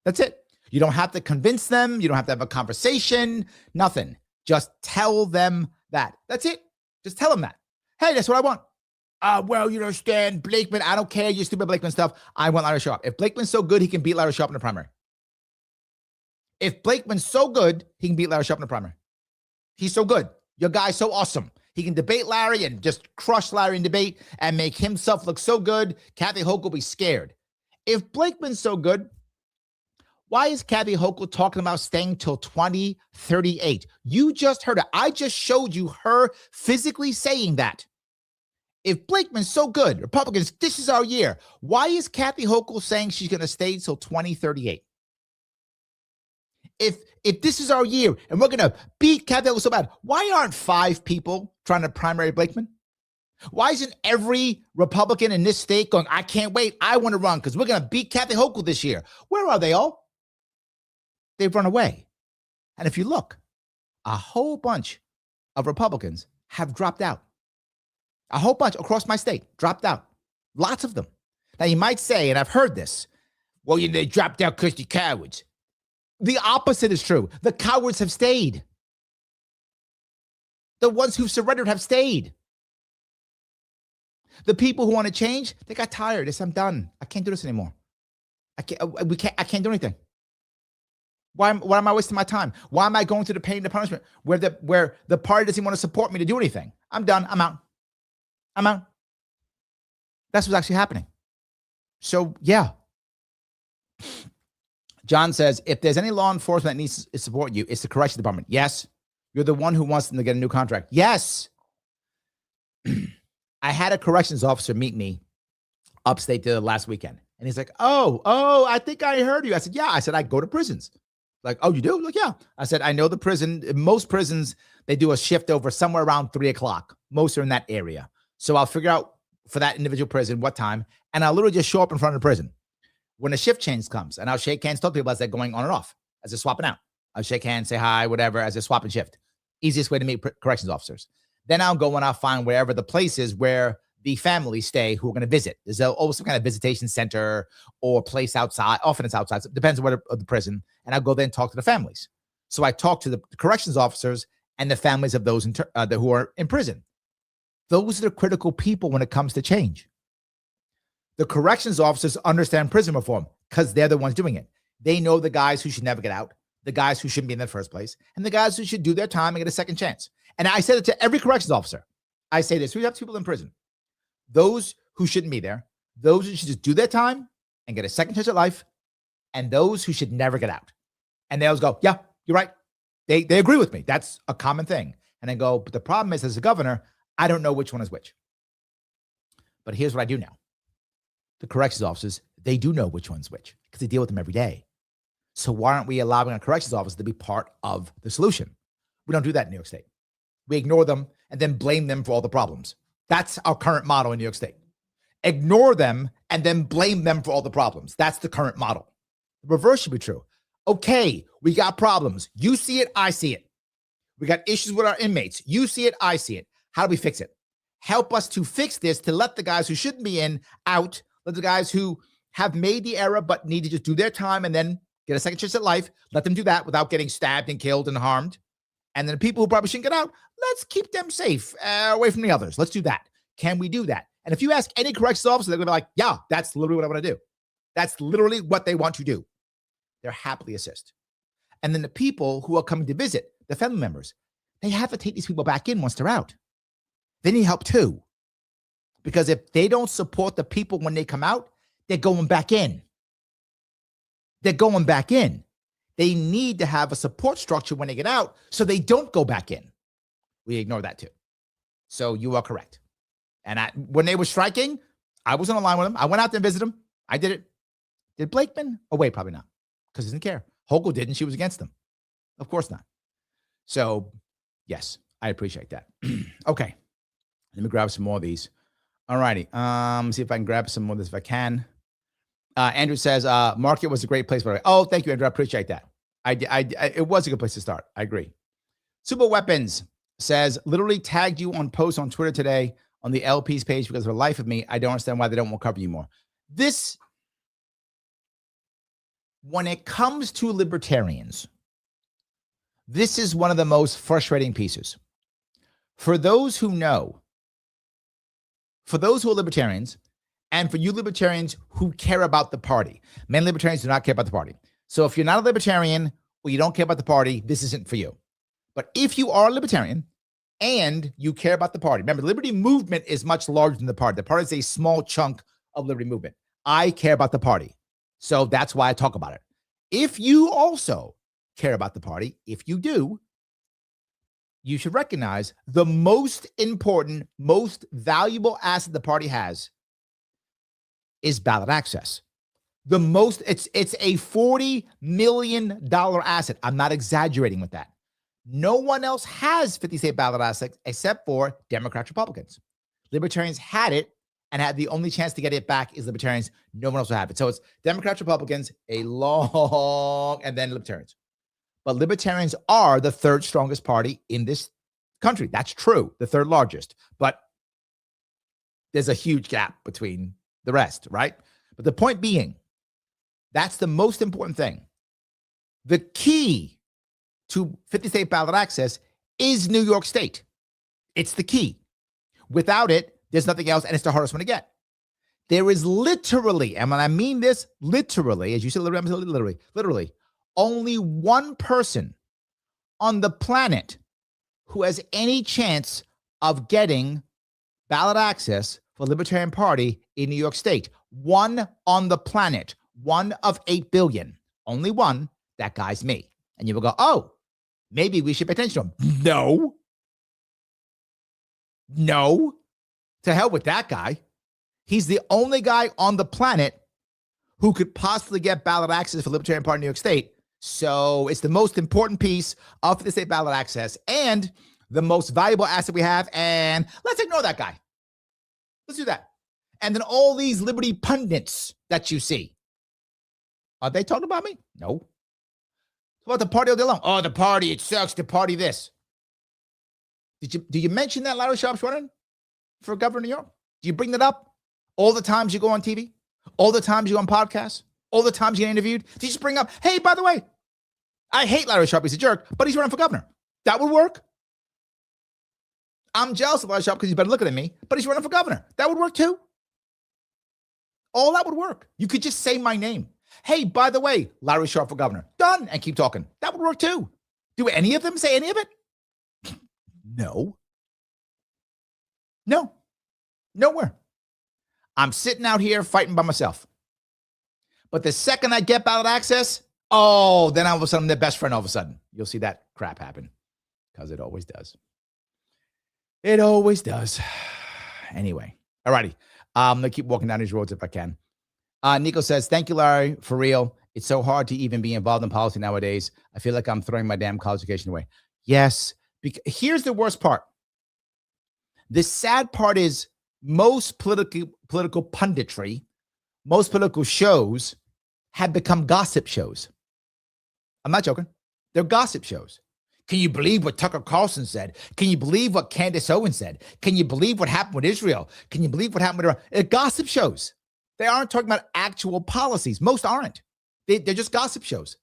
That's it. You don't have to convince them. You don't have to have a conversation. Nothing. Just tell them that. That's it. Just tell them that. Hey, that's what I want. Well, you understand, Blakeman, I don't care, you stupid Blakeman stuff. I want Larry Sharpe. If Blakeman's so good, he can beat Larry Sharpe in the primary. If Blakeman's so good, he can beat Larry Sharpe in the primary. He's so good. Your guy's so awesome. He can debate Larry and just crush Larry in debate and make himself look so good. Kathy Hochul will be scared. If Blakeman's so good, why is Kathy Hochul talking about staying till 2038? You just heard it. I just showed you her physically saying that. If Blakeman's so good, Republicans, this is our year. Why is Kathy Hochul saying she's going to stay till 2038? If this is our year and we're going to beat Kathy Hochul so bad, why aren't 5 people trying to primary Blakeman? Why isn't every Republican in this state going, I can't wait, I want to run because we're going to beat Kathy Hochul this year? Where are they all? They've run away. And if you look, a whole bunch of Republicans have dropped out. A whole bunch across my state dropped out. Lots of them. Now you might say, and I've heard this, well, they dropped out because they're cowards. The opposite is true. The cowards have stayed. The ones who surrendered have stayed. The people who want to change, they got tired. They said, I'm done. I can't do this anymore. I can't do anything. Why am I wasting my time? Why am I going through the pain and the punishment where the party doesn't want to support me to do anything? I'm done. I'm out. That's what's actually happening. So, yeah. John says, if there's any law enforcement that needs to support you, it's the corrections department. Yes. You're the one who wants them to get a new contract. Yes. I had a corrections officer meet me upstate the last weekend. And he's like, oh, I think I heard you. I said, yeah. I said, I go to prisons. Like, oh, you do? Like, yeah. I said, I know the prison. Most prisons, they do a shift over somewhere around 3:00. Most are in that area. So I'll figure out for that individual prison what time. And I'll literally just show up in front of the prison when the shift change comes. And I'll shake hands, talk to people as they're going on and off, as they're swapping out. I'll shake hands, say hi, whatever, as they're swapping shift. Easiest way to meet corrections officers. Then I'll go and I'll find wherever the place is where the families stay who are going to visit. There's always some kind of visitation center or place outside. Often it's outside. So it depends on where the prison. And I'll go there and talk to the families. So I talk to the corrections officers and the families of those who are in prison. Those are the critical people when it comes to change. The corrections officers understand prison reform because they're the ones doing it. They know the guys who should never get out, the guys who shouldn't be in the first place, and the guys who should do their time and get a second chance. And I said it to every corrections officer. I say this, we have people in prison. Those who shouldn't be there, those who should just do their time and get a second chance at life, and those who should never get out. And they always go, yeah, you're right. They agree with me. That's a common thing. And I go, but the problem is, as a governor, I don't know which one is which. But here's what I do know. The corrections officers, they do know which one's which because they deal with them every day. So why aren't we allowing a corrections officer to be part of the solution? We don't do that in New York State. We ignore them and then blame them for all the problems. That's our current model in New York State. Ignore them and then blame them for all the problems. That's the current model. The reverse should be true. Okay, we got problems. You see it, I see it. We got issues with our inmates. You see it, I see it. How do we fix it? Help us to fix this, to let the guys who shouldn't be in out, let the guys who have made the error but need to just do their time and then get a second chance at life, let them do that without getting stabbed and killed and harmed. And then the people who probably shouldn't get out, let's keep them safe away from the others. Let's do that. Can we do that? And if you ask any corrections officer, they're going to be like, yeah, that's literally what I want to do. That's literally what they want to do. They're happily assist. And then the people who are coming to visit, the family members, they have to take these people back in once they're out. They need help too. Because if they don't support the people when they come out, they're going back in. They're going back in. They need to have a support structure when they get out so they don't go back in. We ignore that too. So you are correct. And when they were striking, I was on the line with them. I went out there and visited them. I did it. Did Blakeman? Oh, wait, probably not. Because he didn't care. Hochul didn't. She was against them. Of course not. So, yes, I appreciate that. Okay. Let me grab some more of these. All righty. See if I can grab some more of this if I can. Andrew says, Market was a great place. Oh, thank you, Andrew. I appreciate that. It was a good place to start. I agree. Super Weapons says, literally tagged you on posts on Twitter today on the LP's page because for the life of me, I don't understand why they don't want to cover you more. This, when it comes to libertarians, this is one of the most frustrating pieces. For those who know, for those who are libertarians, and for you libertarians who care about the party, many libertarians do not care about the party. So if you're not a libertarian or you don't care about the party, this isn't for you. But if you are a libertarian and you care about the party, remember, the liberty movement is much larger than the party. The party is a small chunk of liberty movement. I care about the party. So that's why I talk about it. If you also care about the party, if you do, you should recognize the most important, most valuable asset the party has is ballot access. The most, it's a $40 million asset. I'm not exaggerating with that. No one else has 50 state ballot assets except for Democrats, Republicans. Libertarians had it and had the only chance to get it back is Libertarians. No one else will have it. So it's Democrats, Republicans, a long, and then Libertarians. But Libertarians are the third strongest party in this country. That's true, the third largest. But there's a huge gap between the rest, right? But the point being, that's the most important thing. The key to 50 state ballot access is New York State. It's the key. Without it, there's nothing else, and it's the hardest one to get. There is literally, and when I mean this, literally, as you said, literally, only one person on the planet who has any chance of getting ballot access for the Libertarian Party in New York State. One on the planet, 1 of 8 billion. Only one. That guy's me. And you will go, oh, maybe we should pay attention to him. No. To hell with that guy. He's the only guy on the planet who could possibly get ballot access for the Libertarian Party in New York State. So it's the most important piece of the state ballot access and the most valuable asset we have. And let's ignore that guy. Let's do that. And then all these liberty pundits that you see, are they talking about me? No. What about the party all day long? Oh, the party, it sucks. The party this. Did you mention that Larry Sharpe's running for governor of New York? Do you bring that up all the times you go on TV? All the times you go on podcasts? All the times you get interviewed? Do you just bring up, hey, by the way, I hate Larry Sharpe. He's a jerk, but he's running for governor. That would work. I'm jealous of Larry Sharpe because he's better looking than me, but he's running for governor. That would work too. All that would work. You could just say my name. Hey, by the way, Larry Sharpe for governor. Done. And keep talking. That would work too. Do any of them say any of it? No. Nowhere. I'm sitting out here fighting by myself. But the second I get ballot access, oh, then all of a sudden I'm their best friend all of a sudden. You'll see that crap happen because it always does. It always does. Anyway, all righty. I'm going to keep walking down these roads if I can. Nico says, thank you, Larry, for real. It's so hard to even be involved in policy nowadays. I feel like I'm throwing my damn college education away. Yes. Here's the worst part. The sad part is most political punditry, most political shows have become gossip shows. I'm not joking. They're gossip shows. Can you believe what Tucker Carlson said? Can you believe what Candace Owens said? Can you believe what happened with Israel? Can you believe what happened with Iran? They're gossip shows. They aren't talking about actual policies. Most aren't. They're just gossip shows.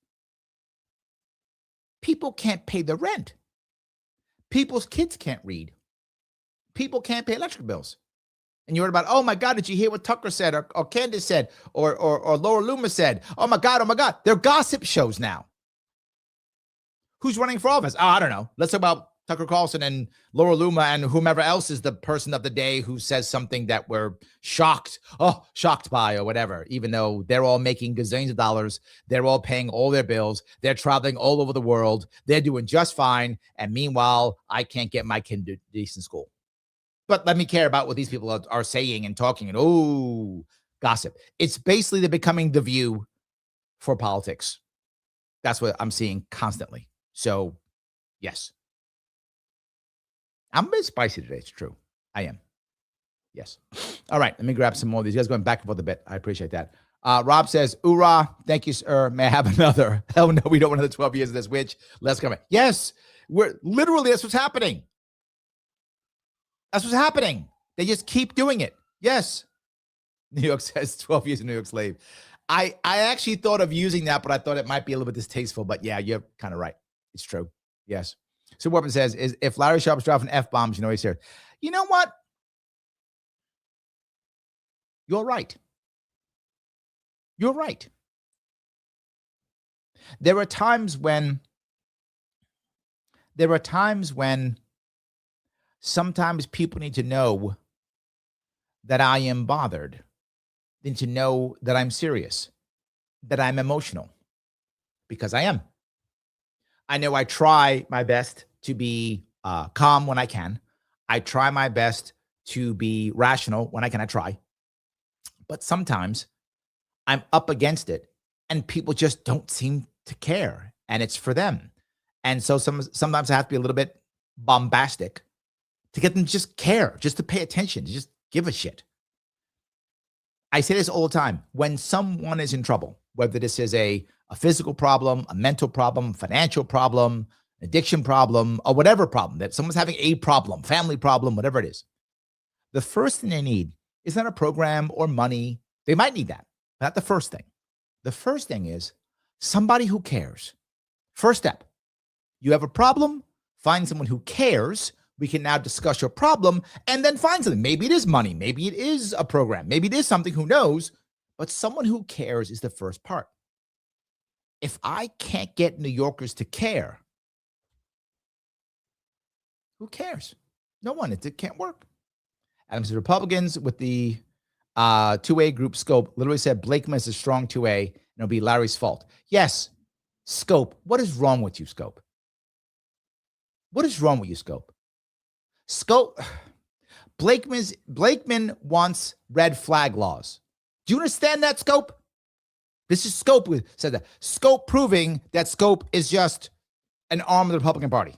People can't pay the rent. People's kids can't read. People can't pay electric bills. And you heard about, oh my God, did you hear what Tucker said or Candace said or Laura Loomer said? Oh my God. They're gossip shows now. Who's running for office? Oh, I don't know. Let's talk about Tucker Carlson and Laura Loomer and whomever else is the person of the day who says something that we're shocked by or whatever, even though they're all making gazillions of dollars. They're all paying all their bills. They're traveling all over the world. They're doing just fine. And meanwhile, I can't get my kid to decent school. But let me care about what these people are saying and talking and gossip. It's basically they're becoming the View for politics. That's what I'm seeing constantly. So, yes. I'm a bit spicy today. It's true. I am. Yes. All right. Let me grab some more of these. You guys going back and forth a bit. I appreciate that. Rob says, "Hoorah. Thank you, sir. May I have another?" Hell no, we don't want another 12 years of this witch. Let's come in. Yes. That's what's happening. That's what's happening. They just keep doing it. Yes. New York says 12 years of New York slave. I actually thought of using that, but I thought it might be a little bit distasteful. But yeah, you're kind of right. It's true. Yes. So Weapon says, is if Larry Sharpe's dropping F-bombs, he's here. You know what? You're right. You're right. There are times when sometimes people need to know that I am bothered, than to know that I'm serious, that I'm emotional, because I am. I know I try my best to be calm when I can. I try my best to be rational when I can. I try. But sometimes I'm up against it and people just don't seem to care, and it's for them. And so sometimes I have to be a little bit bombastic to get them to just care, just to pay attention, to just give a shit. I say this all the time. When someone is in trouble, whether this is a physical problem, a mental problem, financial problem, addiction problem, or whatever problem, that someone's having a problem, family problem, whatever it is, the first thing they need is not a program or money. They might need that, but not the first thing. The first thing is somebody who cares. First step, you have a problem, find someone who cares. We can now discuss your problem and then find something. Maybe it is money. Maybe it is a program. Maybe it is something, who knows? But someone who cares is the first part. If I can't get New Yorkers to care, who cares? No one. It can't work. Adams, the Republicans with the 2A group Scope literally said Blakeman is a strong 2A and it'll be Larry's fault. Yes, Scope. What is wrong with you, Scope? What is wrong with you, Scope? Scope, Blakeman wants red flag laws. Do you understand that, Scope? This is Scope who said that. Scope proving that Scope is just an arm of the Republican Party.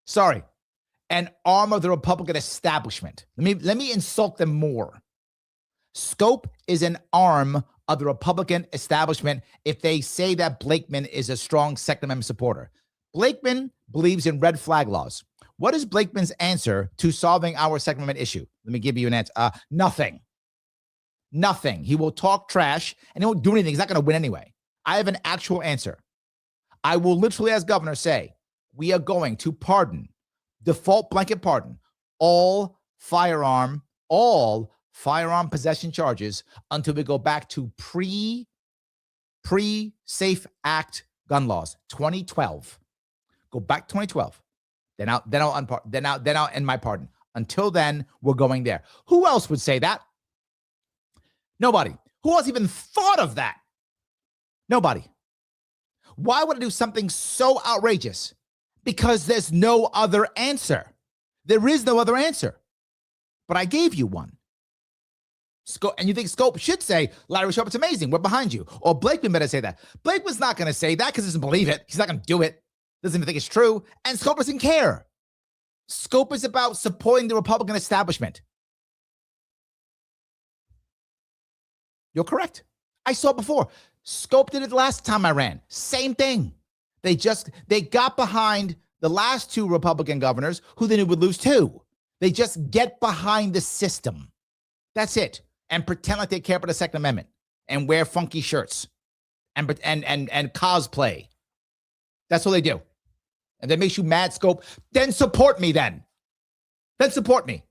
Sorry, an arm of the Republican establishment. Let me insult them more. Scope is an arm of the Republican establishment if they say that Blakeman is a strong Second Amendment supporter. Blakeman believes in red flag laws. What is Blakeman's answer to solving our Second Amendment issue? Let me give you an answer. Nothing. Nothing. He will talk trash and he won't do anything. He's not going to win anyway. I have an actual answer. I will literally, as governor, say, we are going to pardon, default blanket pardon, all firearm possession charges until we go back to pre-Safe Act gun laws, 2012. Go back 2012. Then I'll end my pardon. Until then, we're going there. Who else would say that? Nobody. Who else even thought of that? Nobody. Why would I do something so outrageous? Because there's no other answer. There is no other answer. But I gave you one. And you think Scope should say, Larry Sharpe, it's amazing. We're behind you. Or Blakeman better say that. Blakeman's not going to say that because he doesn't believe it. He's not going to do it. Doesn't even think it's true. And Scope doesn't care. Scope is about supporting the Republican establishment. You're correct. I saw it before. Scope did it last time I ran. Same thing. They got behind the last two Republican governors who they knew would lose too. They just get behind the system. That's it. And pretend like they care about the Second Amendment and wear funky shirts and cosplay. That's what they do. And that makes you mad, Scope. Then support me then. Then support me.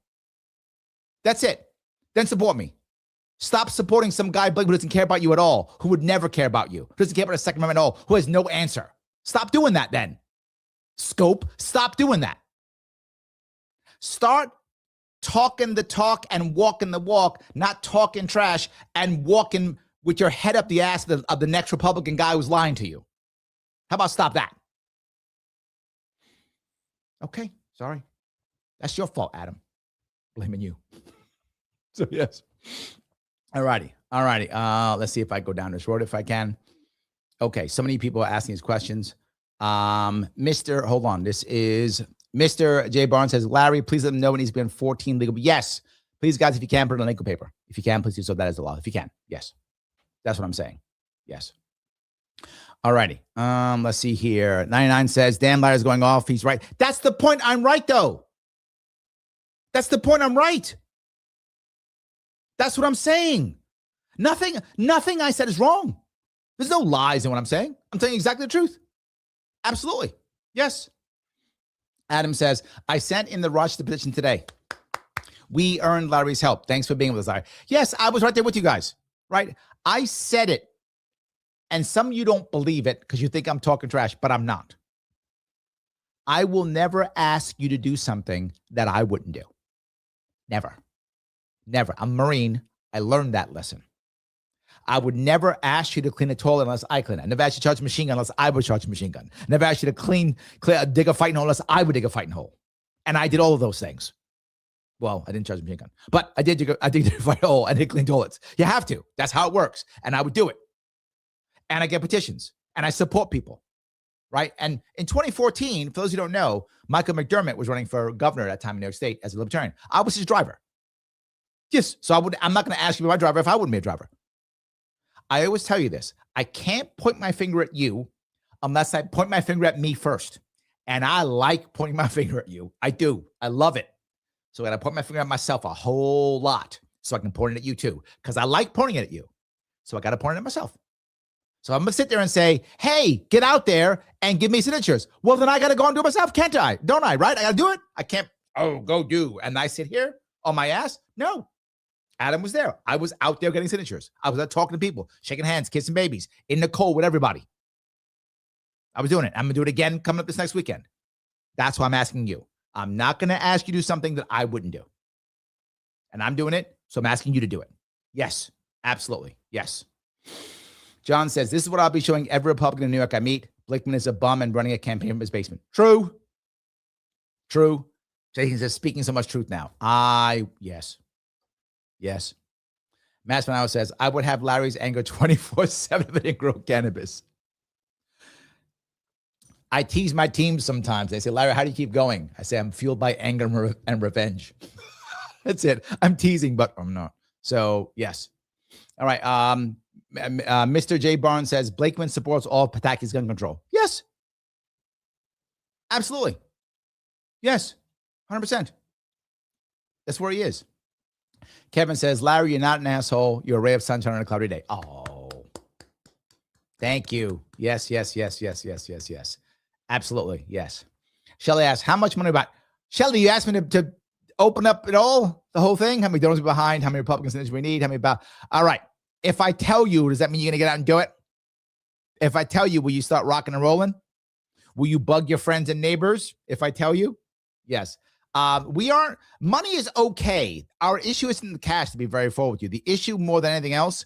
That's it. Then support me. Stop supporting some guy, Blake, who doesn't care about you at all, who would never care about you, who doesn't care about the Second Amendment at all, who has no answer. Stop doing that then. Scope, stop doing that. Start talking the talk and walking the walk, not talking trash and walking with your head up the ass of the next Republican guy who's lying to you. How about stop that? Okay, sorry. That's your fault, Adam. Blaming you. So, yes. All righty. Let's see if I go down this road if I can. Okay, so many people are asking these questions. Hold on. This is Mr. J. Barnes says, Larry, please let him know when he's been 14 legal. Yes, please, guys, if you can, put it on legal paper. If you can, please do so. That is the law. If you can, yes. That's what I'm saying. Yes. All righty. Let's see here. 99 says, damn, Larry's going off. He's right. That's the point. I'm right, though. That's the point. I'm right. That's what I'm saying. Nothing I said is wrong. There's no lies in what I'm saying. I'm telling you exactly the truth. Absolutely. Yes. Adam says, I sent in the Rochester petition today. We earned Larry's help. Thanks for being with us, Larry. Yes, I was right there with you guys, right? I said it. And some of you don't believe it because you think I'm talking trash, but I'm not. I will never ask you to do something that I wouldn't do. Never. Never. I'm a Marine. I learned that lesson. I would never ask you to clean a toilet unless I clean it. I never asked you to charge a machine gun unless I would charge a machine gun. I never asked you to dig a fighting hole unless I would dig a fighting hole. And I did all of those things. Well, I didn't charge a machine gun, but I did fight a hole. I did clean toilets. You have to. That's how it works. And I would do it. And I get petitions and I support people. Right. And in 2014, for those who don't know, Michael McDermott was running for governor at that time in New York State as a libertarian. I was his driver. Yes. So I'm not going to ask you to be my driver if I wouldn't be a driver. I always tell you this. I can't point my finger at you unless I point my finger at me first. And I like pointing my finger at you. I do. I love it. So I got to point my finger at myself a whole lot so I can point it at you too. Because I like pointing it at you. So I got to point it at myself. So I'm going to sit there and say, hey, get out there and give me signatures. Well, then I got to go and do it myself, can't I? Don't I, right? I got to do it. I can't, go do. And I sit here on my ass? No. Adam was there. I was out there getting signatures. I was out talking to people, shaking hands, kissing babies, in the cold with everybody. I was doing it. I'm going to do it again coming up this next weekend. That's why I'm asking you. I'm not going to ask you to do something that I wouldn't do. And I'm doing it, so I'm asking you to do it. Yes, absolutely. Yes. John says, this is what I'll be showing every Republican in New York I meet. Blakeman is a bum and running a campaign from his basement. True. True. Jason says, speaking so much truth now. Yes. Yes. Matt Spinell says, I would have Larry's anger 24/7 if I didn't grow cannabis. I tease my team sometimes. They say, Larry, how do you keep going? I say, I'm fueled by anger and revenge. That's it. I'm teasing, but I'm not. So, yes. All right. Mr. J. Barnes says, Blakeman supports all Pataki's gun control. Yes. Absolutely. Yes. 100%. That's where he is. Kevin says, Larry, you're not an asshole. You're a ray of sunshine on a cloudy day. Oh, thank you. Yes. Absolutely. Yes. Shelly asks, how much money about? Shelly, you asked me to open up it all, the whole thing. How many donors are behind? How many Republican senators we need? How many about? All right. If I tell you, does that mean you're going to get out and do it? If I tell you, will you start rocking and rolling? Will you bug your friends and neighbors if I tell you? Yes. Money is okay. Our issue isn't the cash, to be very forward with you. The issue more than anything else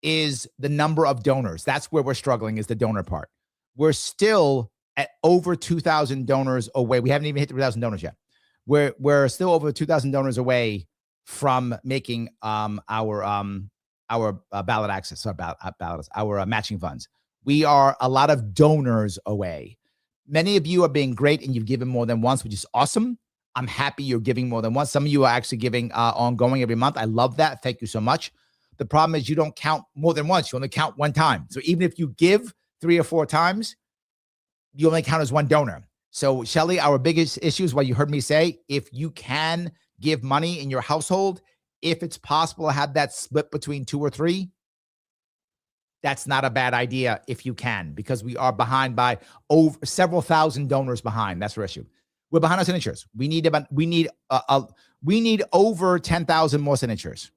is the number of donors. That's where we're struggling, is the donor part. We're still at over 2,000 donors away. We haven't even hit 3,000 donors yet. We're still over 2,000 donors away from making our ballot access, our matching funds. We are a lot of donors away. Many of you are being great and you've given more than once, which is awesome. I'm happy you're giving more than once. Some of you are actually giving ongoing every month. I love that. Thank you so much. The problem is you don't count more than once. You only count one time. So even if you give 3 or 4 times, you only count as one donor. So Shelly, our biggest issue is what you heard me say. If you can give money in your household, if it's possible to have that split between 2 or 3, that's not a bad idea if you can, because we are behind by over several thousand donors behind. That's our issue. We're behind on signatures. We need over 10,000 more signatures.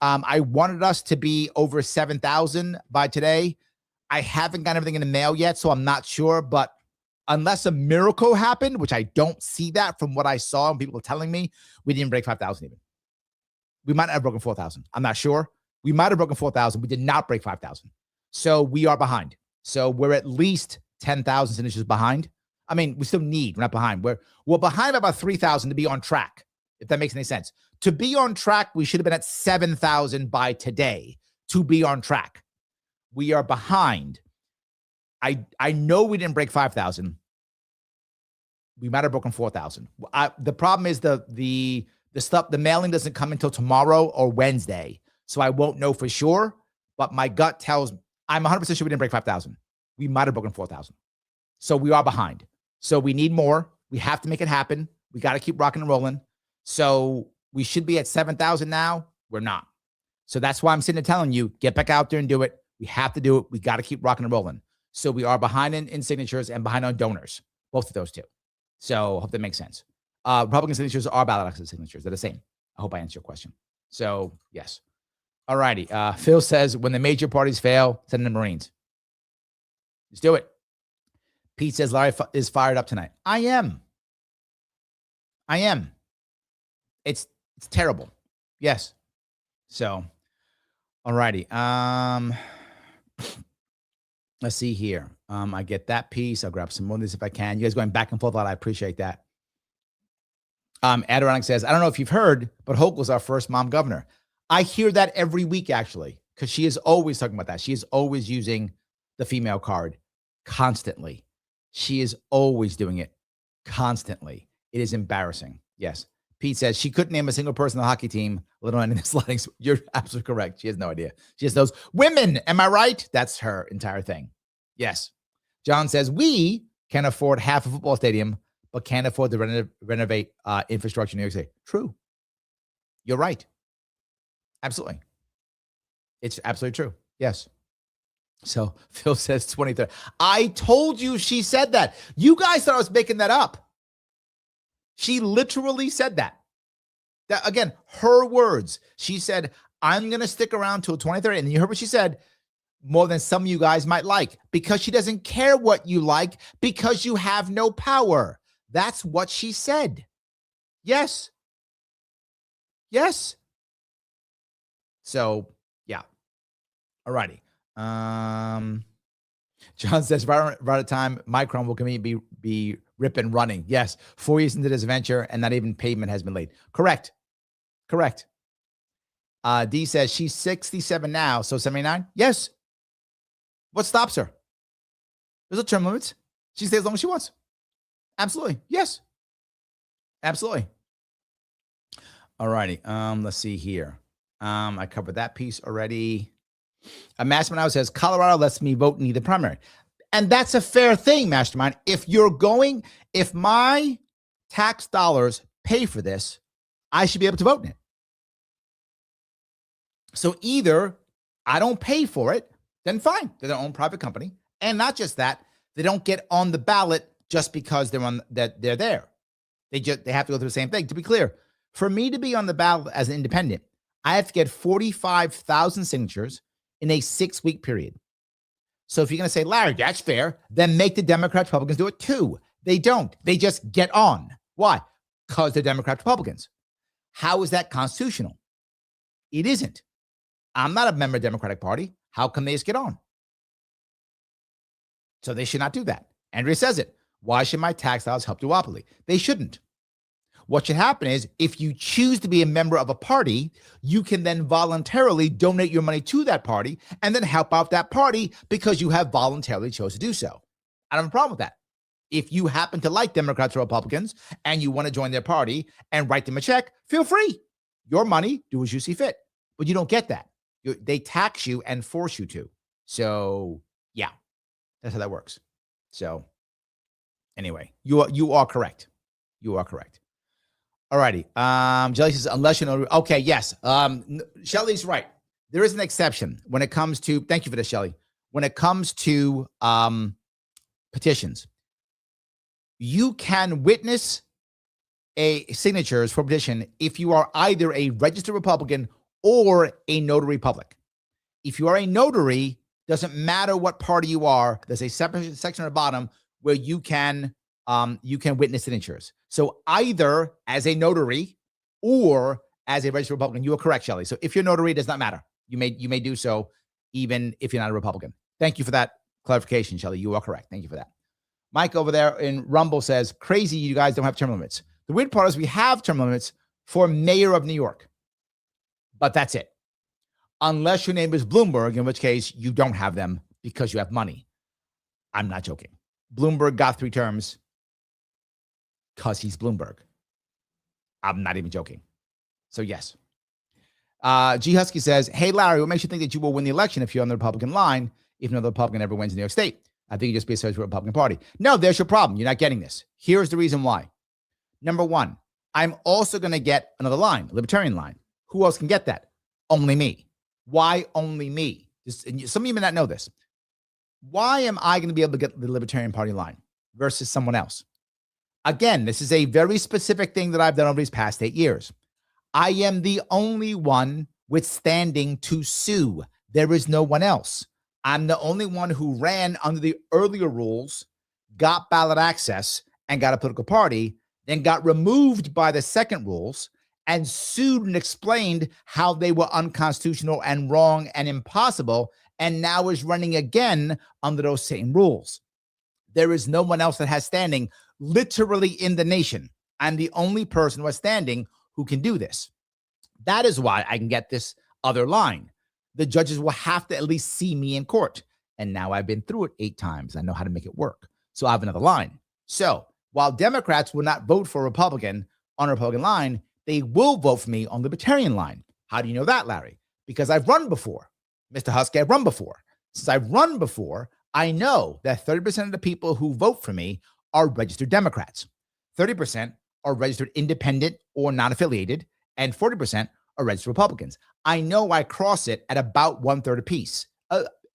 I wanted us to be over 7,000 by today. I haven't got everything in the mail yet, so I'm not sure. But unless a miracle happened, which I don't see that from what I saw and people are telling me, we didn't break 5,000 even. We might have broken 4,000. I'm not sure. We might have broken 4,000. We did not break 5,000. So we are behind. So we're at least 10,000 signatures behind. I mean, we still need, we're not behind. We're behind about 3,000 to be on track, if that makes any sense. To be on track, we should have been at 7,000 by today to be on track. We are behind. I know we didn't break 5,000. We might have broken 4,000. The problem is the stuff, the mailing doesn't come until tomorrow or Wednesday. So I won't know for sure, but my gut tells me, I'm 100% sure we didn't break 5,000. We might have broken 4,000. So we are behind. So we need more. We have to make it happen. We got to keep rocking and rolling. So we should be at 7,000 now. We're not. So that's why I'm sitting there telling you, get back out there and do it. We have to do it. We got to keep rocking and rolling. So we are behind in signatures and behind on donors, both of those two. So I hope that makes sense. Republican signatures are ballot access signatures. They're the same. I hope I answered your question. So yes. All righty. Phil says, when the major parties fail, send in the Marines. Let's do it. Pete says, Larry is fired up tonight. I am. It's terrible. Yes. So, all righty. Let's see here. I get that piece. I'll grab some more of this if I can. You guys going back and forth a lot. I appreciate that. Adirondack says, I don't know if you've heard, but Hochul's our first mom governor. I hear that every week, actually, because she is always talking about that. She is always using the female card constantly. She is always doing it constantly. It is embarrassing. Yes. Pete says she couldn't name a single person on the hockey team, let alone in the sledding. You're absolutely correct. She has no idea. She just knows women. Am I right? That's her entire thing. Yes. John says we can afford half a football stadium, but can't afford to renovate infrastructure in New York City. True. You're right. Absolutely. It's absolutely true. Yes. So Phil says 23rd. I told you she said that. You guys thought I was making that up. She literally said that. That again, her words. She said, I'm going to stick around till 23rd. And you heard what she said, more than some of you guys might like, because she doesn't care what you like, because you have no power. That's what she said. Yes. Yes. So, yeah. All righty. John says, right at time, Micron will be rip and running. Yes. 4 years into this venture, and not even pavement has been laid. Correct. Correct. D says she's 67 now, so 79? Yes. What stops her? There's no term limits. She stays as long as she wants. Absolutely. Yes. Absolutely. All righty. Let's see here. I covered that piece already. Mastermind says Colorado lets me vote in either primary. And that's a fair thing, Mastermind. If my tax dollars pay for this, I should be able to vote in it. So either I don't pay for it, then fine. They're their own private company. And not just that, they don't get on the ballot just because they're there. They have to go through the same thing. To be clear, for me to be on the ballot as an independent, I have to get 45,000 signatures in a 6-week period. So if you're going to say, Larry, that's fair, then make the Democrats, Republicans do it too. They don't. They just get on. Why? Because they're Democrats, Republicans. How is that constitutional? It isn't. I'm not a member of the Democratic Party. How come they just get on? So they should not do that. Andrea says it. Why should my tax dollars help duopoly? They shouldn't. What should happen is if you choose to be a member of a party, you can then voluntarily donate your money to that party and then help out that party because you have voluntarily chosen to do so. I don't have a problem with that. If you happen to like Democrats or Republicans and you want to join their party and write them a check, feel free. Your money, do as you see fit. But you don't get that. They tax you and force you to. So, yeah, that's how that works. So, anyway, you are correct. You are correct. All righty. Jelly says, unless you know. Okay, yes. Shelly's right. There is an exception when it comes to, thank you for this, Shelly. When it comes to petitions, you can witness signatures for petition if you are either a registered Republican or a notary public. If you are a notary, doesn't matter what party you are, there's a separate section at the bottom where you can witness signatures. So either as a notary or as a registered Republican, you are correct, Shelley. So if you're a notary, it does not matter. You may do so even if you're not a Republican. Thank you for that clarification, Shelley. You are correct. Thank you for that. Mike over there in Rumble says, crazy you guys don't have term limits. The weird part is we have term limits for mayor of New York. But that's it. Unless your name is Bloomberg, in which case you don't have them because you have money. I'm not joking. Bloomberg got 3 terms because he's Bloomberg. I'm not even joking. So yes. G Husky says, hey, Larry, what makes you think that you will win the election if you're on the Republican line, if no Republican ever wins in New York State? I think you just be associated with the Republican Party. No, there's your problem. You're not getting this. Here's the reason why. Number one, I'm also going to get another line, libertarian line. Who else can get that? Only me. Why only me? Some of you may not know this. Why am I going to be able to get the Libertarian Party line versus someone else? Again, this is a very specific thing that I've done over these past 8 years. I am the only one with standing to sue. There is no one else. I'm the only one who ran under the earlier rules, got ballot access, and got a political party, then got removed by the second rules, and sued and explained how they were unconstitutional and wrong and impossible, and now is running again under those same rules. There is no one else that has standing literally in the nation. I'm the only person who is standing who can do this. That is why I can get this other line. The judges will have to at least see me in court. And now I've been through it 8 times. I know how to make it work. So I have another line. So while Democrats will not vote for a Republican on a Republican line, they will vote for me on the Libertarian line. How do you know that, Larry? Because I've run before. Mr. Husky, I've run before. Since I've run before, I know that 30% of the people who vote for me are registered Democrats. 30% are registered independent or non-affiliated, and 40% are registered Republicans. I know I cross it at about 1/3 apiece,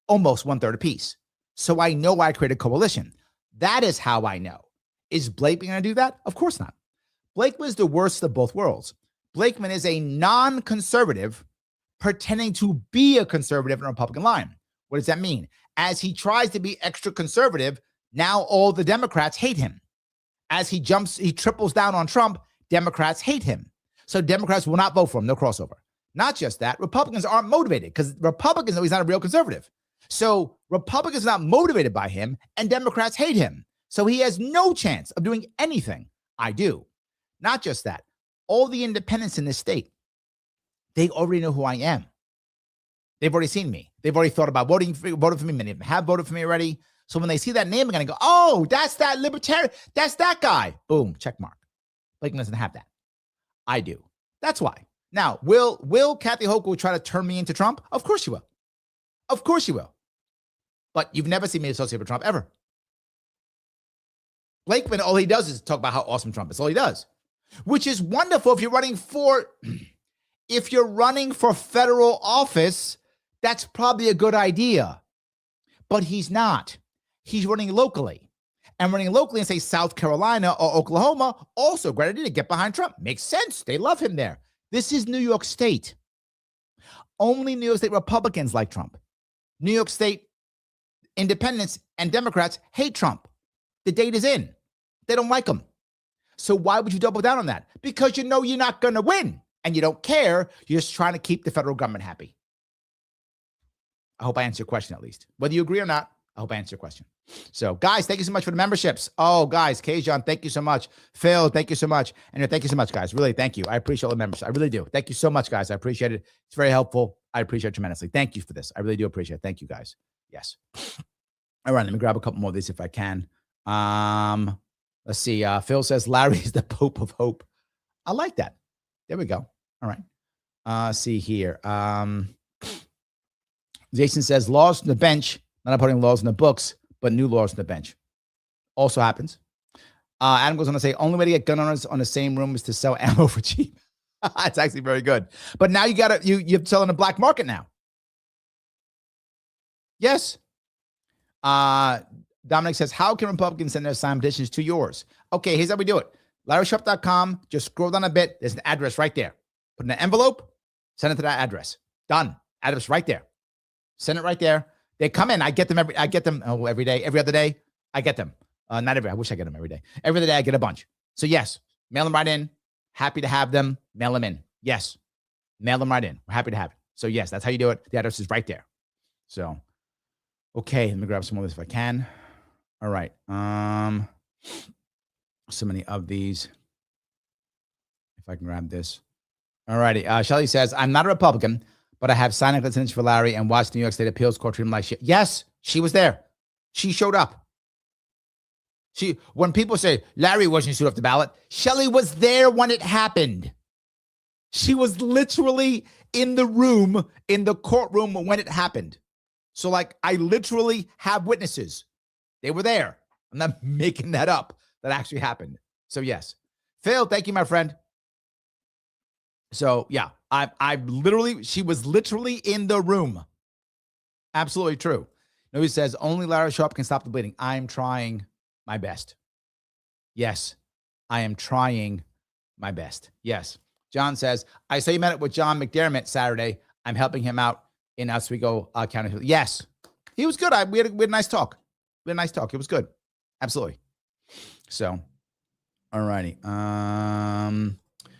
almost 1/3 apiece. So I know I created a coalition. That is how I know. Is Blakeman going to do that? Of course not. Blakeman is the worst of both worlds. Blakeman is a non-conservative pretending to be a conservative in a Republican line. What does that mean? As he tries to be extra conservative, now all the Democrats hate him. As he triples down on Trump, Democrats hate him. So Democrats will not vote for him. No crossover. Not just that, Republicans aren't motivated because Republicans know he's not a real conservative. So Republicans are not motivated by him and Democrats hate him. So he has no chance of doing anything. I do. Not just that. All the independents in this state, they already know who I am. They've already seen me. They've already thought about voting for me. Many of them have voted for me already. So when they see that name, they're going to go, oh, that's that libertarian. That's that guy. Boom, check mark. Blakeman doesn't have that. I do. That's why. Now, will Kathy Hochul try to turn me into Trump? Of course she will. Of course she will. But you've never seen me associate with Trump ever. Blakeman, all he does is talk about how awesome Trump is. All he does, which is wonderful if you're running for federal office. That's probably a good idea. But he's not. He's running locally. And running locally in, say, South Carolina or Oklahoma, also a great idea to get behind Trump. Makes sense. They love him there. This is New York State. Only New York State Republicans like Trump. New York State independents and Democrats hate Trump. The date is in. They don't like him. So why would you double down on that? Because you know you're not going to win. And you don't care. You're just trying to keep the federal government happy. I hope I answered your question at least. Whether you agree or not, I hope I answered your question. So, guys, thank you so much for the memberships. Oh, guys, Kajon, thank you so much. Phil, thank you so much. And thank you so much, guys. Really, thank you. I appreciate all the members. I really do. Thank you so much, guys. I appreciate it. It's very helpful. I appreciate it tremendously. Thank you for this. I really do appreciate it. Thank you, guys. Yes. All right, let me grab a couple more of these if I can. Let's see. Phil says Larry is the Pope of Hope. I like that. There we go. All right. See here. Jason says laws from the bench, not putting laws in the books, but new laws from the bench. Also happens. Adam goes on to say, only way to get gun owners on the same room is to sell ammo for cheap. It's actually very good. But now you're selling a black market now. Yes. Dominic says, how can Republicans send their signed petitions to yours? Okay, here's how we do it. LarrySharpe.com. Just scroll down a bit. There's an address right there. Put in an envelope, send it to that address. Done. Address right there. Send it right there. They come in. I get them every day, every other day. I get them. Not every. I wish I get them every day. Every other day I get a bunch. So yes, mail them right in. Happy to have them. Mail them in. Yes, mail them right in. We're happy to have it. So yes, that's how you do it. The address is right there. So, okay, let me grab some of this if I can. All right. So many of these. If I can grab this. All righty. Shelly says, I'm not a Republican, but I have signed a license for Larry and watched New York State Appeals Court treat him like shit. Yes, she was there. She showed up. When people say Larry wasn't sued off the ballot, Shelly was there when it happened. She was literally in the room, in the courtroom when it happened. So like, I literally have witnesses. They were there. I'm not making that up. That actually happened. So yes. Phil, thank you, my friend. So yeah, she was literally in the room. Absolutely true. He says only Larry Sharpe can stop the bleeding. I'm trying my best. Yes, I am trying my best. Yes. John says, I saw you met it with John McDermott Saturday. I'm helping him out in Oswego County. Yes, he was good. We had a nice talk. It was good. Absolutely. So, all righty.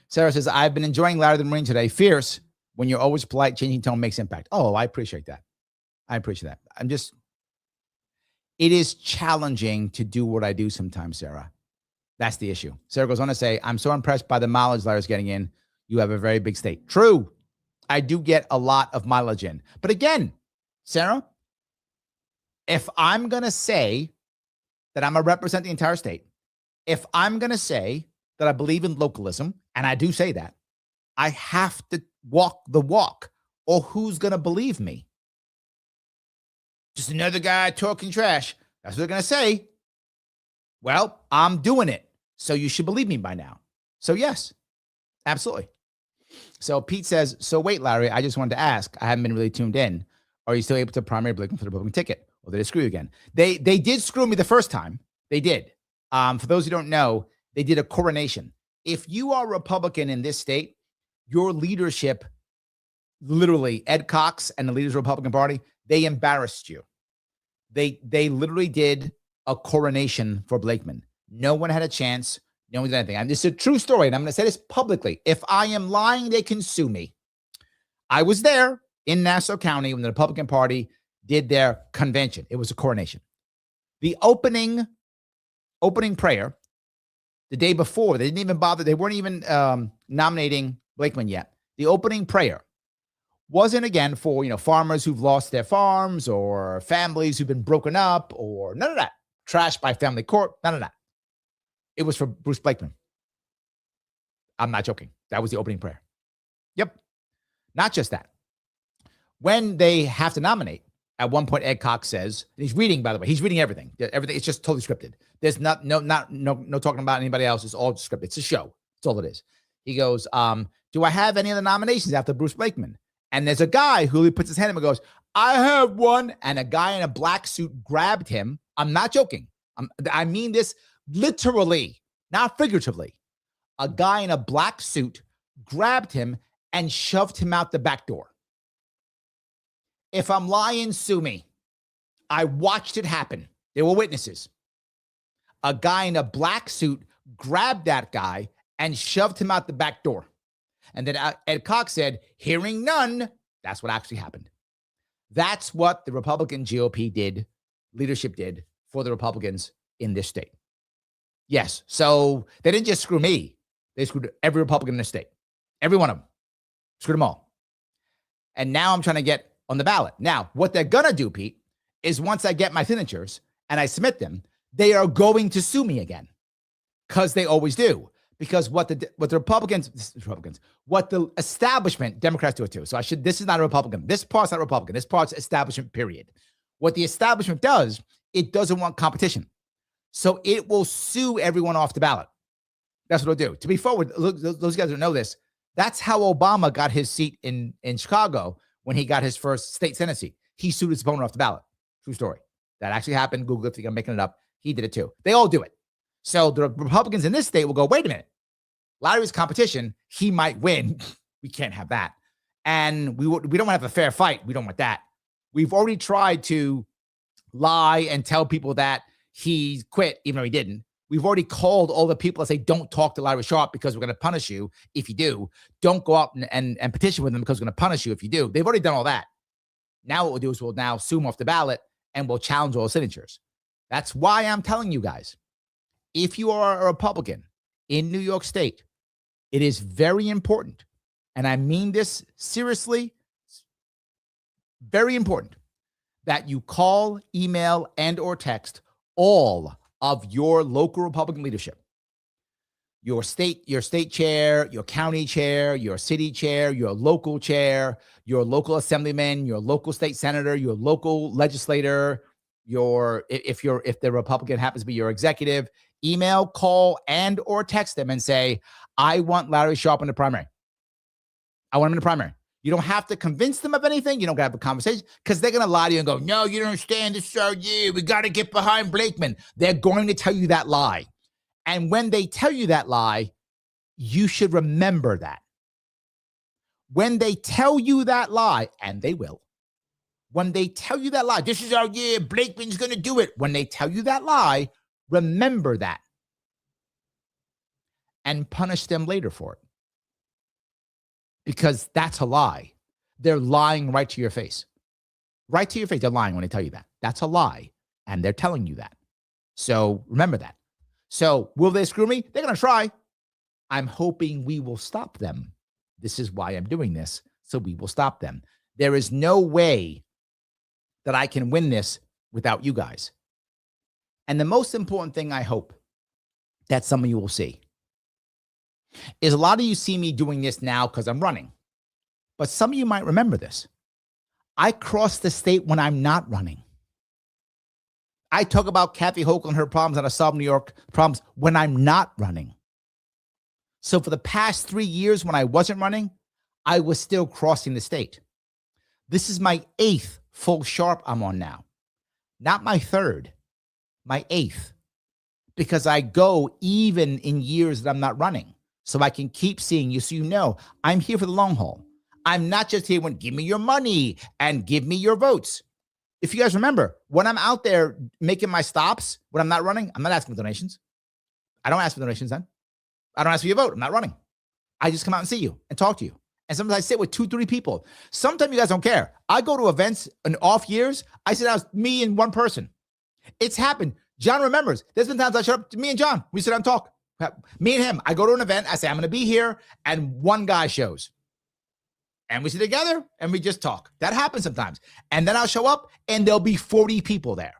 Sarah says, I've been enjoying Larry the Marine today. Fierce. When you're always polite, changing tone makes impact. Oh, I appreciate that. It is challenging to do what I do sometimes, Sarah. That's the issue. Sarah goes on to say, I'm so impressed by the mileage Larry's getting in. You have a very big state. True. I do get a lot of mileage in. But again, Sarah, if I'm going to say that I'm going to represent the entire state, if I'm going to say that I believe in localism, and I do say that, I have to walk the walk, or who's going to believe me? Just another guy talking trash. That's what they're going to say. Well, I'm doing it, so you should believe me by now. So yes, absolutely. So Pete says, so wait, Larry, I just wanted to ask. I haven't been really tuned in. Are you still able to primary Blakeman for the Republican ticket? Or did they screw you again? They did screw me the first time. They did. For those who don't know, they did a coronation. If you are a Republican in this state, your leadership, literally Ed Cox and the leaders of the Republican Party, they embarrassed you. They literally did a coronation for Blakeman. No one had a chance. No one did anything. And this is a true story, and I'm going to say this publicly. If I am lying, they can sue me. I was there in Nassau County when the Republican Party did their convention. It was a coronation. The opening prayer the day before, they didn't even bother. They weren't even nominating Blakeman yet. The opening prayer wasn't, again, for farmers who've lost their farms or families who've been broken up or none of that. Trashed by family court, none of that. It was for Bruce Blakeman. I'm not joking. That was the opening prayer. Yep. Not just that. When they have to nominate, at one point, Ed Cox says, and he's reading, by the way, he's reading everything. Everything, it's just totally scripted. There's no talking about anybody else. It's all scripted. It's a show. That's all it is. He goes, do I have any other nominations after Bruce Blakeman? And there's a guy who puts his hand up and goes, I have one. And a guy in a black suit grabbed him. I'm not joking. I mean this literally, not figuratively. A guy in a black suit grabbed him and shoved him out the back door. If I'm lying, sue me. I watched it happen. There were witnesses. A guy in a black suit grabbed that guy and shoved him out the back door. And then Ed Cox said, hearing none, that's what actually happened. That's what the Republican GOP did, leadership did for the Republicans in this state. Yes. So they didn't just screw me. They screwed every Republican in the state. Every one of them. Screwed them all. And now I'm trying to get on the ballot. Now, what they're going to do, Pete, is once I get my signatures and I submit them, they are going to sue me again, because they always do. Because what the establishment, Democrats do it too. So this is not a Republican. This part's not Republican. This part's establishment, period. What the establishment does, it doesn't want competition. So it will sue everyone off the ballot. That's what it'll do. To be forward, look, those guys don't know this. That's how Obama got his seat in Chicago when he got his first state Senate seat. He sued his opponent off the ballot. True story. That actually happened. Google it if you're making it up. He did it too. They all do it. So the Republicans in this state will go, wait a minute. Larry's competition, he might win. We can't have that. And we don't want to have a fair fight. We don't want that. We've already tried to lie and tell people that he quit, even though he didn't. We've already called all the people that say, don't talk to Larry Sharpe because we're going to punish you if you do. Don't go out and petition with them because we're going to punish you if you do. They've already done all that. Now what we'll do is we'll now sue him off the ballot and we'll challenge all the signatures. That's why I'm telling you guys, if you are a Republican in New York State, it is very important, and I mean this seriously, very important, that you call, email, and or text all of your local Republican leadership. Your state chair, your county chair, your city chair, your local assemblyman, your local state senator, your local legislator, if the Republican happens to be your executive, email, call, and or text them and say, I want Larry Sharpe in the primary. I want him in the primary. You don't have to convince them of anything. You don't got to have a conversation, because they're going to lie to you and go, no, you don't understand. This is our year. We got to get behind Blakeman. They're going to tell you that lie. And when they tell you that lie, you should remember that. When they tell you that lie, and they will, when they tell you that lie, this is our year, Blakeman's going to do it. When they tell you that lie, remember that and punish them later for it. Because that's a lie. They're lying right to your face. Right to your face. They're lying when they tell you that. That's a lie. And they're telling you that. So remember that. So will they screw me? They're going to try. I'm hoping we will stop them. This is why I'm doing this. So we will stop them. There is no way that I can win this without you guys. And the most important thing I hope that some of you will see is a lot of you see me doing this now because I'm running. But some of you might remember this. I cross the state when I'm not running. I talk about Kathy Hochul and her problems, and I solve New York problems when I'm not running. So for the past 3 years when I wasn't running, I was still crossing the state. This is my 8th full Sharpe I'm on now. Not my 3rd, my 8th. Because I go even in years that I'm not running. So I can keep seeing you so you know I'm here for the long haul. I'm not just here when give me your money and give me your votes. If you guys remember, when I'm out there making my stops, when I'm not running, I'm not asking for donations. I don't ask for donations then. I don't ask for your vote. I'm not running. I just come out and see you and talk to you. And sometimes I sit with 2-3 people. Sometimes you guys don't care. I go to events in off years. I sit down with me and one person. It's happened. John remembers. There's been times I shut up to me and John. We sit down and talk. Me and him. I go to an event. I say, I'm going to be here. And one guy shows. And we sit together and we just talk. That happens sometimes. And then I'll show up and there'll be 40 people there.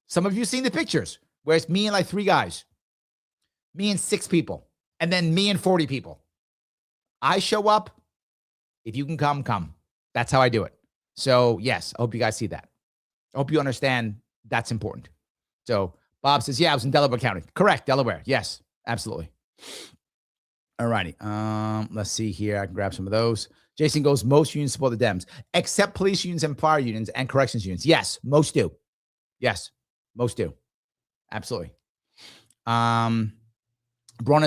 Some of you seen the pictures where it's me and like 3 guys, me and 6 people, and then me and 40 people. I show up. If you can come, come. That's how I do it. So yes, I hope you guys see that. I hope you understand that's important. So Bob says, yeah, I was in Delaware County. Correct. Delaware. Yes, absolutely. All righty. Let's see here. I can grab some of those. Jason goes, most unions support the Dems, except police unions and fire unions and corrections unions. Yes, most do. Yes, most do. Absolutely. Brona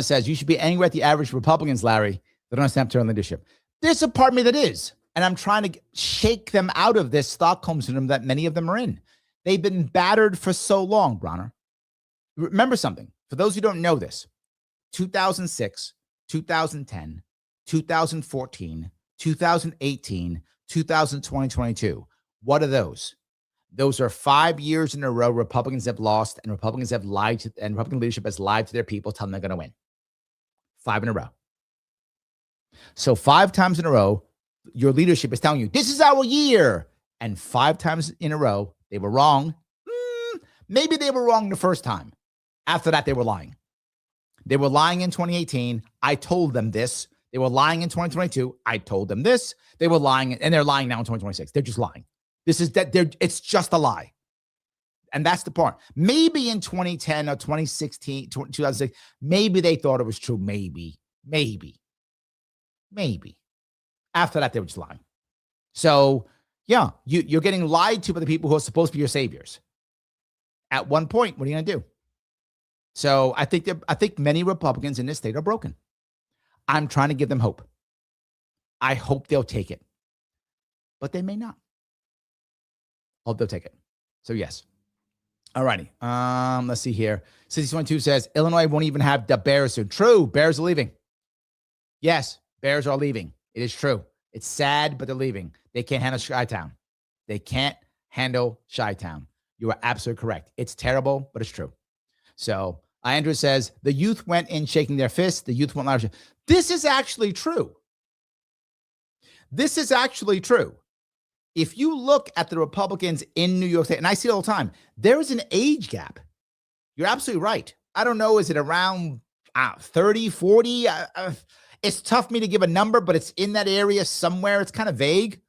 says, you should be angry at the average Republicans, Larry, that don't understand term leadership. There's a part of me that is, and I'm trying to shake them out of this Stockholm syndrome that many of them are in. They've been battered for so long, Bronner. Remember something. For those who don't know this, 2006, 2010, 2014, 2018, 2022. What are those? Those are 5 years in a row Republicans have lost and Republicans have lied to, and Republican leadership has lied to their people, telling them they're going to win. 5 in a row. So 5 times in a row, your leadership is telling you, this is our year. And 5 times in a row, they were wrong. Maybe they were wrong the first time. After that, they were lying. They were lying in 2018. I told them this. They were lying in 2022. I told them this. They were lying, and they're lying now in 2026. They're just lying. This is that. It's just a lie. And that's the part. Maybe in 2010 or 2016, 2006, maybe they thought it was true. Maybe. After that, they were just lying. So, yeah, you're getting lied to by the people who are supposed to be your saviors. At one point, what are you going to do? So I think many Republicans in this state are broken. I'm trying to give them hope. I hope they'll take it, but they may not. Hope they'll take it. So yes. All righty. Let's see here. 6022 says Illinois won't even have the Bears soon. True. Bears are leaving. Yes, Bears are leaving. It is true. It's sad, but they're leaving. They can't handle Chi-Town. They can't handle Chi-Town. You are absolutely correct. It's terrible, but it's true. So Andrew says, the youth went in shaking their fists. The youth went larger. This is actually true. This is actually true. If you look at the Republicans in New York State, and I see it all the time, there is an age gap. You're absolutely right. I don't know. Is it around 30, 40? It's tough for me to give a number, but it's in that area somewhere. It's kind of vague.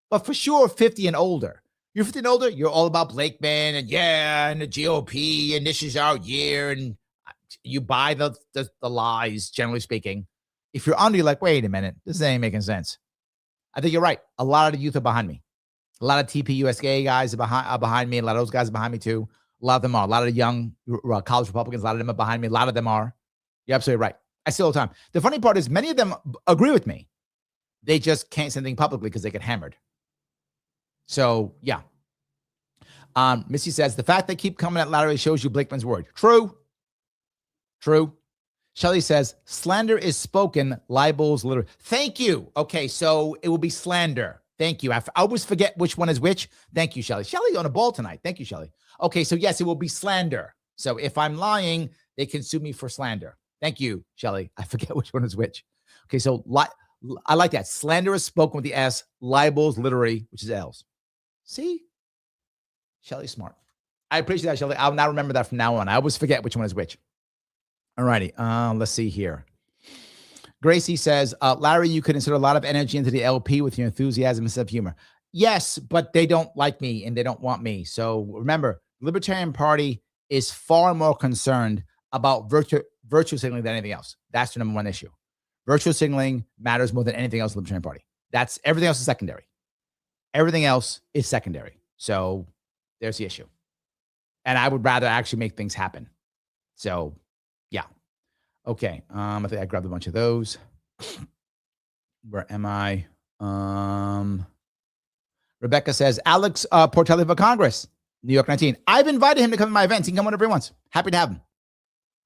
But for sure, 50 and older. You're 50 and older, you're all about Blakeman and the GOP, and this is our year, and you buy the lies, generally speaking. If you're under, you're like, wait a minute, this ain't making sense. I think you're right. A lot of the youth are behind me. A lot of TPUSA guys are behind me. A lot of those guys are behind me too. A lot of them are. A lot of the young college Republicans, a lot of them are behind me. A lot of them are. You're absolutely right. I see all the time. The funny part is many of them agree with me. They just can't say anything publicly because they get hammered. So, yeah. Missy says, the fact they keep coming at Larry shows you Blakeman's word. True. Shelley says, slander is spoken, libels literally. Thank you. Okay, so it will be slander. Thank you. I always forget which one is which. Thank you, Shelly. Shelly on a ball tonight. Thank you, Shelly. Okay, so yes, it will be slander. So if I'm lying, they can sue me for slander. Thank you, Shelly. I forget which one is which. Okay, so I like that. Slander is spoken with the S. Libels, literary, which is L's. See? Shelly's smart. I appreciate that, Shelly. I'll now remember that from now on. I always forget which one is which. All righty. Let's see here. Gracie says, Larry, you could insert a lot of energy into the LP with your enthusiasm and sense of humor. Yes, but they don't like me and they don't want me. So remember, the Libertarian Party is far more concerned about virtue signaling than anything else. That's the number one issue. Virtue signaling matters more than anything else in the Libertarian Party. That's everything else is secondary. Everything else is secondary. So there's the issue. And I would rather actually make things happen. So yeah. Okay. I think I grabbed a bunch of those. Where am I? Rebecca says, Alex Portelli for Congress, New York 19. I've invited him to come to my events. He can come whenever he wants. Happy to have him.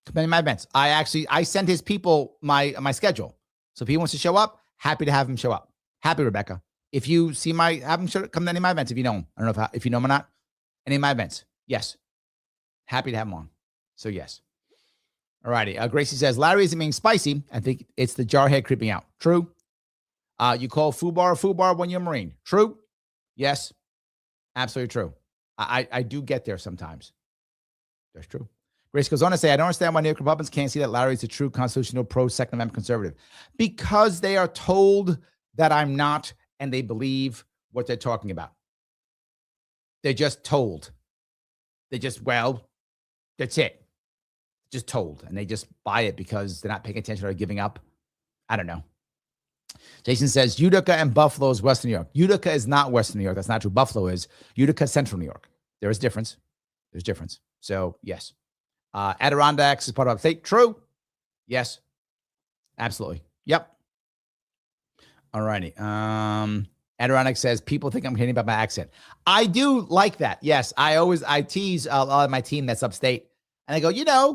Come to my events. I sent his people my schedule. So if he wants to show up, happy to have him show up. Happy, Rebecca. If you see have him come to any of my events, if you know him. I don't know if you know him or not. Any of my events. Yes. Happy to have him on. So yes. All righty. Gracie says, Larry isn't being spicy. I think it's the jarhead creeping out. True. You call FUBAR a FUBAR when you're a Marine. True. Yes. Absolutely true. I do get there sometimes. That's true. Grace goes on to say, I don't understand why New York Republicans can't see that Larry is a true constitutional pro-Second Amendment conservative. Because they are told that I'm not, and they believe what they're talking about. They're just told. That's it. Just told. And they just buy it because they're not paying attention or giving up. I don't know. Jason says, Utica and Buffalo is Western New York. Utica is not Western New York. That's not true. Buffalo is. Utica is Central New York. There is difference. There's difference. So, yes. Adirondacks is part of upstate. True. Yes. Absolutely. Yep. All righty. Adirondack says, people think I'm kidding about my accent. I do like that. Yes. I tease a lot of my team that's upstate. And I go,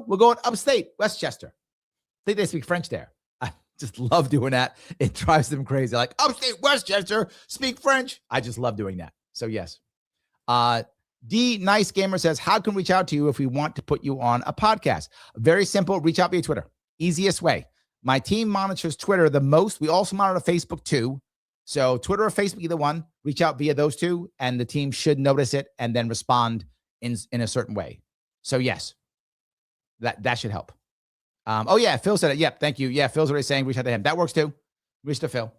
we're going upstate, Westchester. I think they speak French there. I just love doing that. It drives them crazy. Like, upstate Westchester, speak French. I just love doing that. So, yes. D Nice Gamer says, how can we reach out to you if we want to put you on a podcast? Very simple. Reach out via Twitter. Easiest way. My team monitors Twitter the most. We also monitor Facebook too. So Twitter or Facebook, either one. Reach out via those two, and the team should notice it and then respond in a certain way. So, yes. That should help. Oh, yeah, Phil said it. Yep, thank you. Yeah, Phil's already saying reach out to him. That works too. Reach to Phil.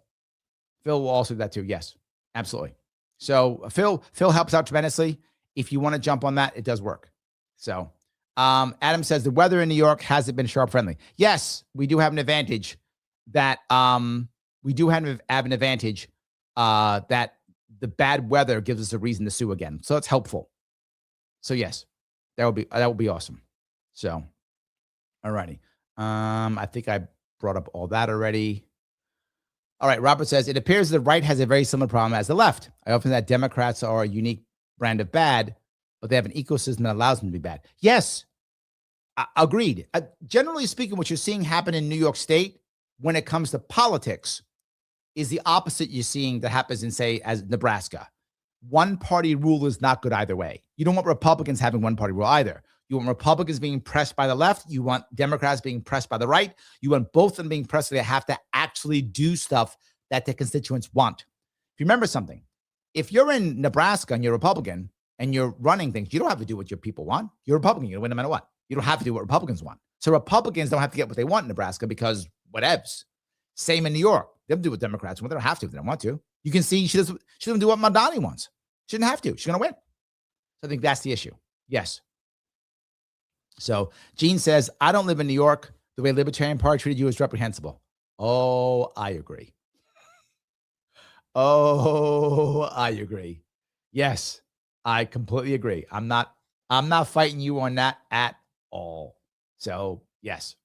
Phil will also do that too. Yes, absolutely. So Phil helps out tremendously. If you want to jump on that, it does work. So Adam says the weather in New York hasn't been Sharpe friendly. Yes, we do have an advantage that that the bad weather gives us a reason to sue again. So it's helpful. So yes, that would be awesome. So, all righty. I think I brought up all that already. All right. Robert says, it appears the right has a very similar problem as the left. I often say that Democrats are a unique brand of bad, but they have an ecosystem that allows them to be bad. Yes. Agreed. Generally speaking, what you're seeing happen in New York State when it comes to politics is the opposite you're seeing that happens in, say, as Nebraska. One party rule is not good either way. You don't want Republicans having one party rule either. You want Republicans being pressed by the left. You want Democrats being pressed by the right. You want both of them being pressed. So they have to actually do stuff that their constituents want. If you remember something, if you're in Nebraska and you're Republican and you're running things, you don't have to do what your people want. You're Republican. You're going to win no matter what. You don't have to do what Republicans want. So Republicans don't have to get what they want in Nebraska because whatevs. Same in New York. They'll do what Democrats want. They don't have to if they don't want to. You can see she doesn't do what Madani wants. She didn't have to. She's going to win. So I think that's the issue. Yes. So Gene says, I don't live in New York. The way Libertarian Party treated you is reprehensible. Oh, I agree. Oh, I agree. Yes, I completely agree. I'm not fighting you on that at all. So yes.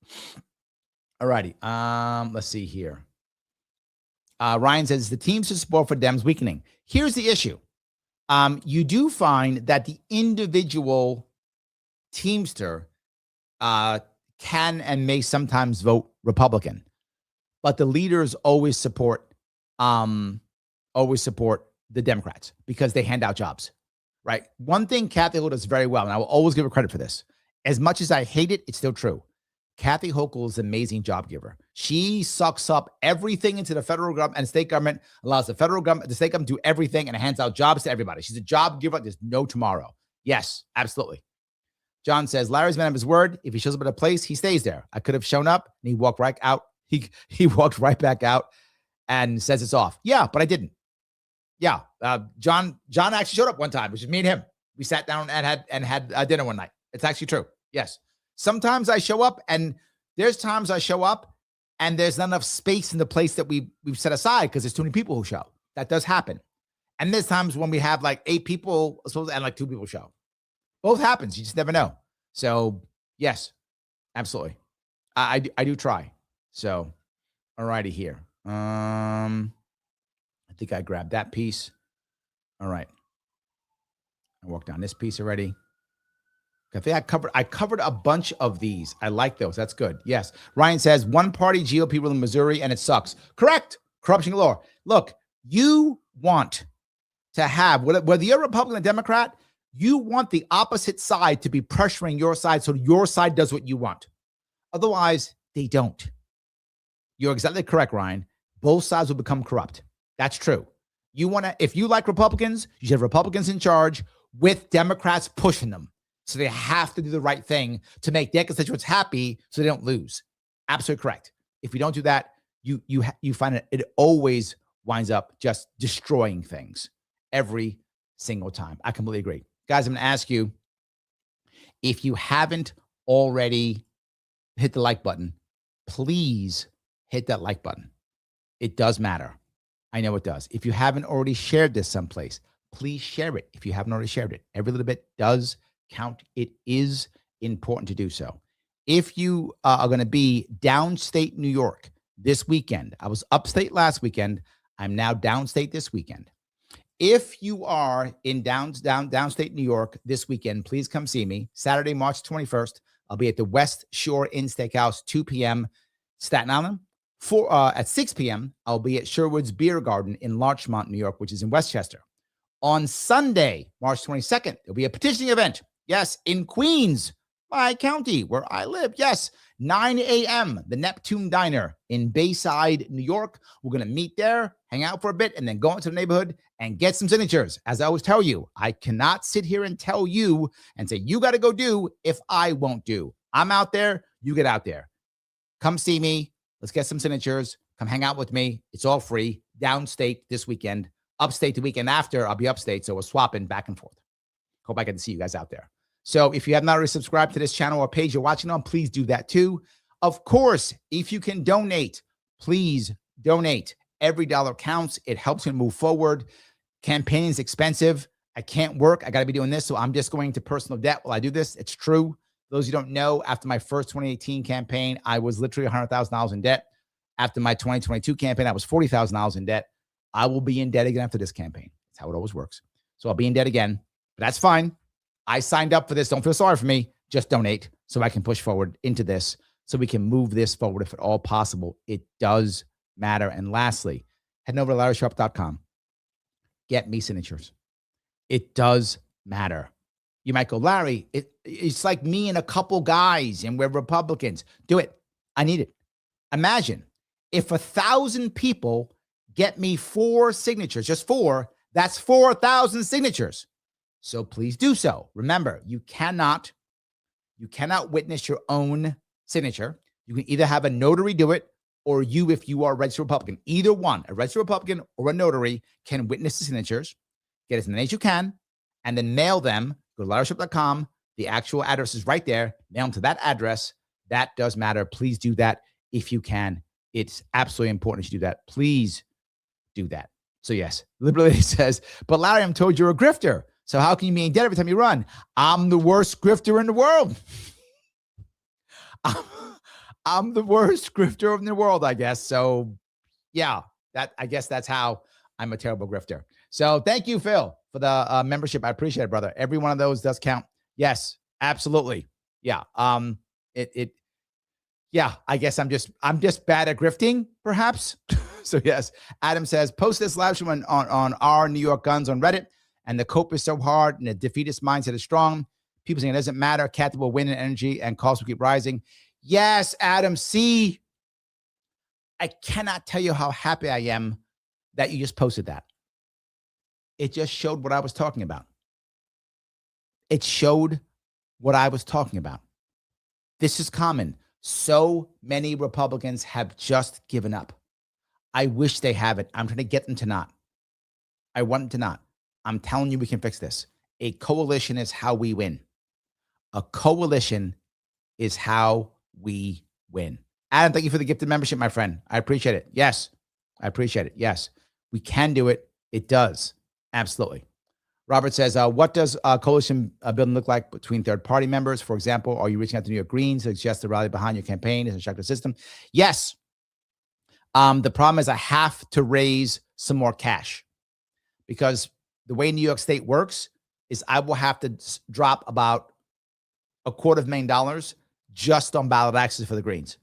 All righty. Let's see here. Ryan says the team's support for Dems weakening. Here's the issue. You do find that the individual Teamster can and may sometimes vote Republican, but the leaders always support always support the Democrats because they hand out jobs, right? One thing Kathy Hochul does very well, and I will always give her credit for this. As much as I hate it, it's still true. Kathy Hochul is an amazing job giver. She sucks up everything into the federal government and state government, allows the federal government, the state government to do everything, and hands out jobs to everybody. She's a job giver. There's no tomorrow. Yes, absolutely. John says, Larry's man of his word. If he shows up at a place, he stays there. I could have shown up and he walked right out. He walked right back out and says it's off. Yeah, but I didn't. Yeah. John actually showed up one time, which is me and him. We sat down and had dinner one night. It's actually true. Yes. Sometimes I show up, and there's times I show up and there's not enough space in the place that we've set aside because there's too many people who show. That does happen. And there's times when we have like 8 people and like 2 people show. Both happens. You just never know. So yes, absolutely. I do try. So, all righty here. I think I grabbed that piece. All right. I walked down this piece already. I think I covered a bunch of these. I like those. That's good. Yes. Ryan says one party GOP rule in Missouri and it sucks. Correct. Corruption galore. Look, you want to have, whether you're a Republican or Democrat, you want the opposite side to be pressuring your side so your side does what you want. Otherwise, they don't. You're exactly correct, Ryan. Both sides will become corrupt. That's true. You want to, if you like Republicans, you should have Republicans in charge with Democrats pushing them. So they have to do the right thing to make their constituents happy so they don't lose. Absolutely correct. If you don't do that, you find it always winds up just destroying things every single time. I completely agree. Guys, I'm going to ask you, if you haven't already hit the like button, please hit that like button. It does matter. I know it does. If you haven't already shared this someplace, please share it. If you haven't already shared it, every little bit does count. It is important to do so. If you are going to be downstate New York this weekend, I was upstate last weekend. I'm now downstate this weekend. If you are in downstate New York this weekend, please come see me. Saturday, March 21st, I'll be at the West Shore Inn Steakhouse, 2 p.m. Staten Island. At 6 p.m., I'll be at Sherwood's Beer Garden in Larchmont, New York, which is in Westchester. On Sunday, March 22nd, there'll be a petitioning event. Yes, in Queens, my county, where I live. Yes, 9 a.m., the Neptune Diner in Bayside, New York. We're going to meet there, hang out for a bit, and then go into the neighborhood and get some signatures. As I always tell you, I cannot sit here and tell you and say, you got to go do if I won't do. I'm out there. You get out there. Come see me. Let's get some signatures. Come hang out with me. It's all free. Downstate this weekend. Upstate the weekend after. I'll be upstate, so we're swapping back and forth. Hope I get to see you guys out there. So if you have not already subscribed to this channel or page you're watching on, please do that too. Of course, if you can donate, please donate. Every dollar counts. It helps me move forward. Campaigning is expensive. I can't work. I got to be doing this. So I'm just going to personal debt while I do this. It's true. Those who don't know, after my first 2018 campaign, I was literally $100,000 in debt. After my 2022 campaign, I was $40,000 in debt. I will be in debt again after this campaign. That's how it always works. So I'll be in debt again, but that's fine. I signed up for this. Don't feel sorry for me. Just donate so I can push forward into this, so we can move this forward if at all possible. It does matter. And lastly, head over to LarrySharpe.com. Get me signatures. It does matter. You might go, Larry, it's like me and a couple guys and we're Republicans. Do it. I need it. Imagine if 1,000 people get me 4 signatures, just 4, that's 4,000 signatures. So please do so. Remember, you cannot witness your own signature. You can either have a notary do it, or you, if you are a registered Republican, either one, a registered Republican or a notary, can witness the signatures, get as many as you can, and then mail them. Go to LarrySharpe.com. The actual address is right there. Mail them to that address. That does matter. Please do that if you can. It's absolutely important that you do that. Please do that. So yes, Liberty says, but Larry, I'm told you're a grifter. So how can you be in debt every time you run? I'm the worst grifter in the world. I'm the worst grifter in the world, I guess. So yeah, I guess that's how I'm a terrible grifter. So thank you, Phil, for the membership. I appreciate it, brother. Every one of those does count. Yes, absolutely. Yeah. Yeah, I guess I'm just bad at grifting, perhaps. So yes, Adam says, post this live stream on our New York guns on Reddit. And the cope is so hard and the defeatist mindset is strong. People saying it doesn't matter. Kathy will win in energy and costs will keep rising. Yes, Adam, see, I cannot tell you how happy I am that you just posted that. It just showed what I was talking about. It showed what I was talking about. This is common. So many Republicans have just given up. I wish they haven't. I'm trying to get them to not. I want them to not. I'm telling you, we can fix this. A coalition is how we win. A coalition is how we win. Adam, thank you for the gifted membership, my friend. I appreciate it. Yes, I appreciate it. Yes, we can do it. It does. Absolutely. Robert says, what does a coalition building look like between third-party members? For example, are you reaching out to New York Greens to suggest a rally behind your campaign and construct a system? Yes. The problem is I have to raise some more cash because the way New York State works is I will have to drop about $250,000 just on ballot access for the Greens.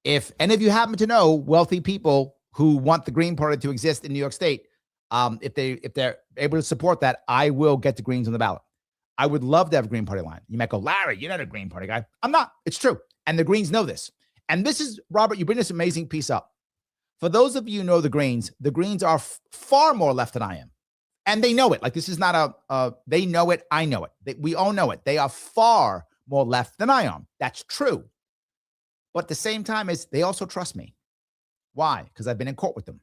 If any of you happen to know wealthy people who want the Green Party to exist in New York State, if they're able to support that, I will get the Greens on the ballot. I would love to have a Green Party line. You might go, Larry, you're not a Green Party guy. I'm not. It's true. And the Greens know this. And this is, Robert, you bring this amazing piece up. For those of you who know the Greens are far more left than I am. And they know it. Like, this is not they know it. I know it. We all know it. They are far more left than I am. That's true. But at the same time, they also trust me. Why? Because I've been in court with them.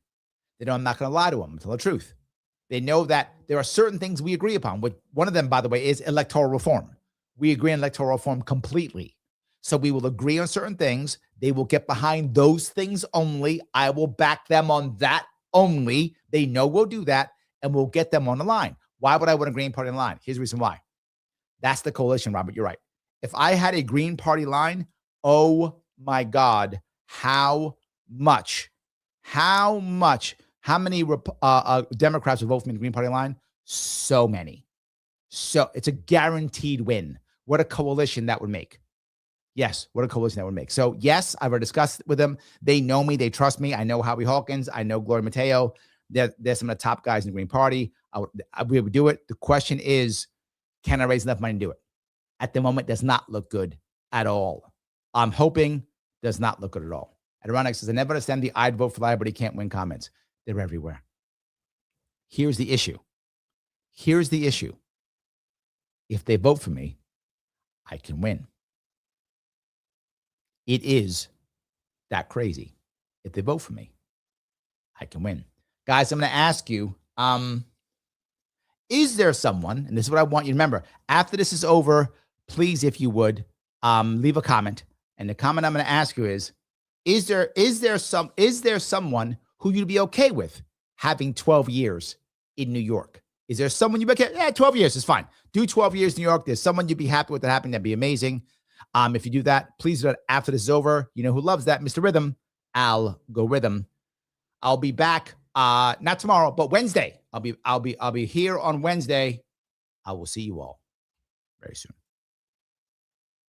They know I'm not going to lie to them, tell the truth. They know that there are certain things we agree upon. One of them, by the way, is electoral reform. We agree on electoral reform completely. So we will agree on certain things. They will get behind those things only. I will back them on that only. They know we'll do that, and we'll get them on the line. Why would I want a Green Party line? Here's the reason why. That's the coalition, Robert. You're right. If I had a Green Party line, oh my God, how many Democrats would vote for me in the Green Party line? So many. So it's a guaranteed win. What a coalition that would make. Yes, what a coalition that would make. So yes, I've already discussed with them. They know me. They trust me. I know Howie Hawkins. I know Gloria Mateo. They're some of the top guys in the Green Party. We would do it. The question is, can I raise enough money to do it? At the moment, does not look good at all. I'm hoping does not look good at all. Ironic says, I never understand the I'd vote for Larry, but he can't win comments. They're everywhere. Here's the issue. If they vote for me, I can win. It is that crazy. If they vote for me, I can win. Guys, I'm going to ask you, is there someone, and this is what I want you to remember, after this is over, please, if you would, leave a comment. And the comment I'm going to ask you is there someone who you'd be okay with having 12 years in New York? Is there someone you'd be okay? Yeah, 12 years is fine. Do 12 years in New York. There's someone you'd be happy with that happening. That'd be amazing. If you do that, please do it after this is over. You know who loves that? Mr. Rhythm, Algorithm. I'll be back, not tomorrow, but Wednesday. I'll be here on Wednesday. I will see you all very soon.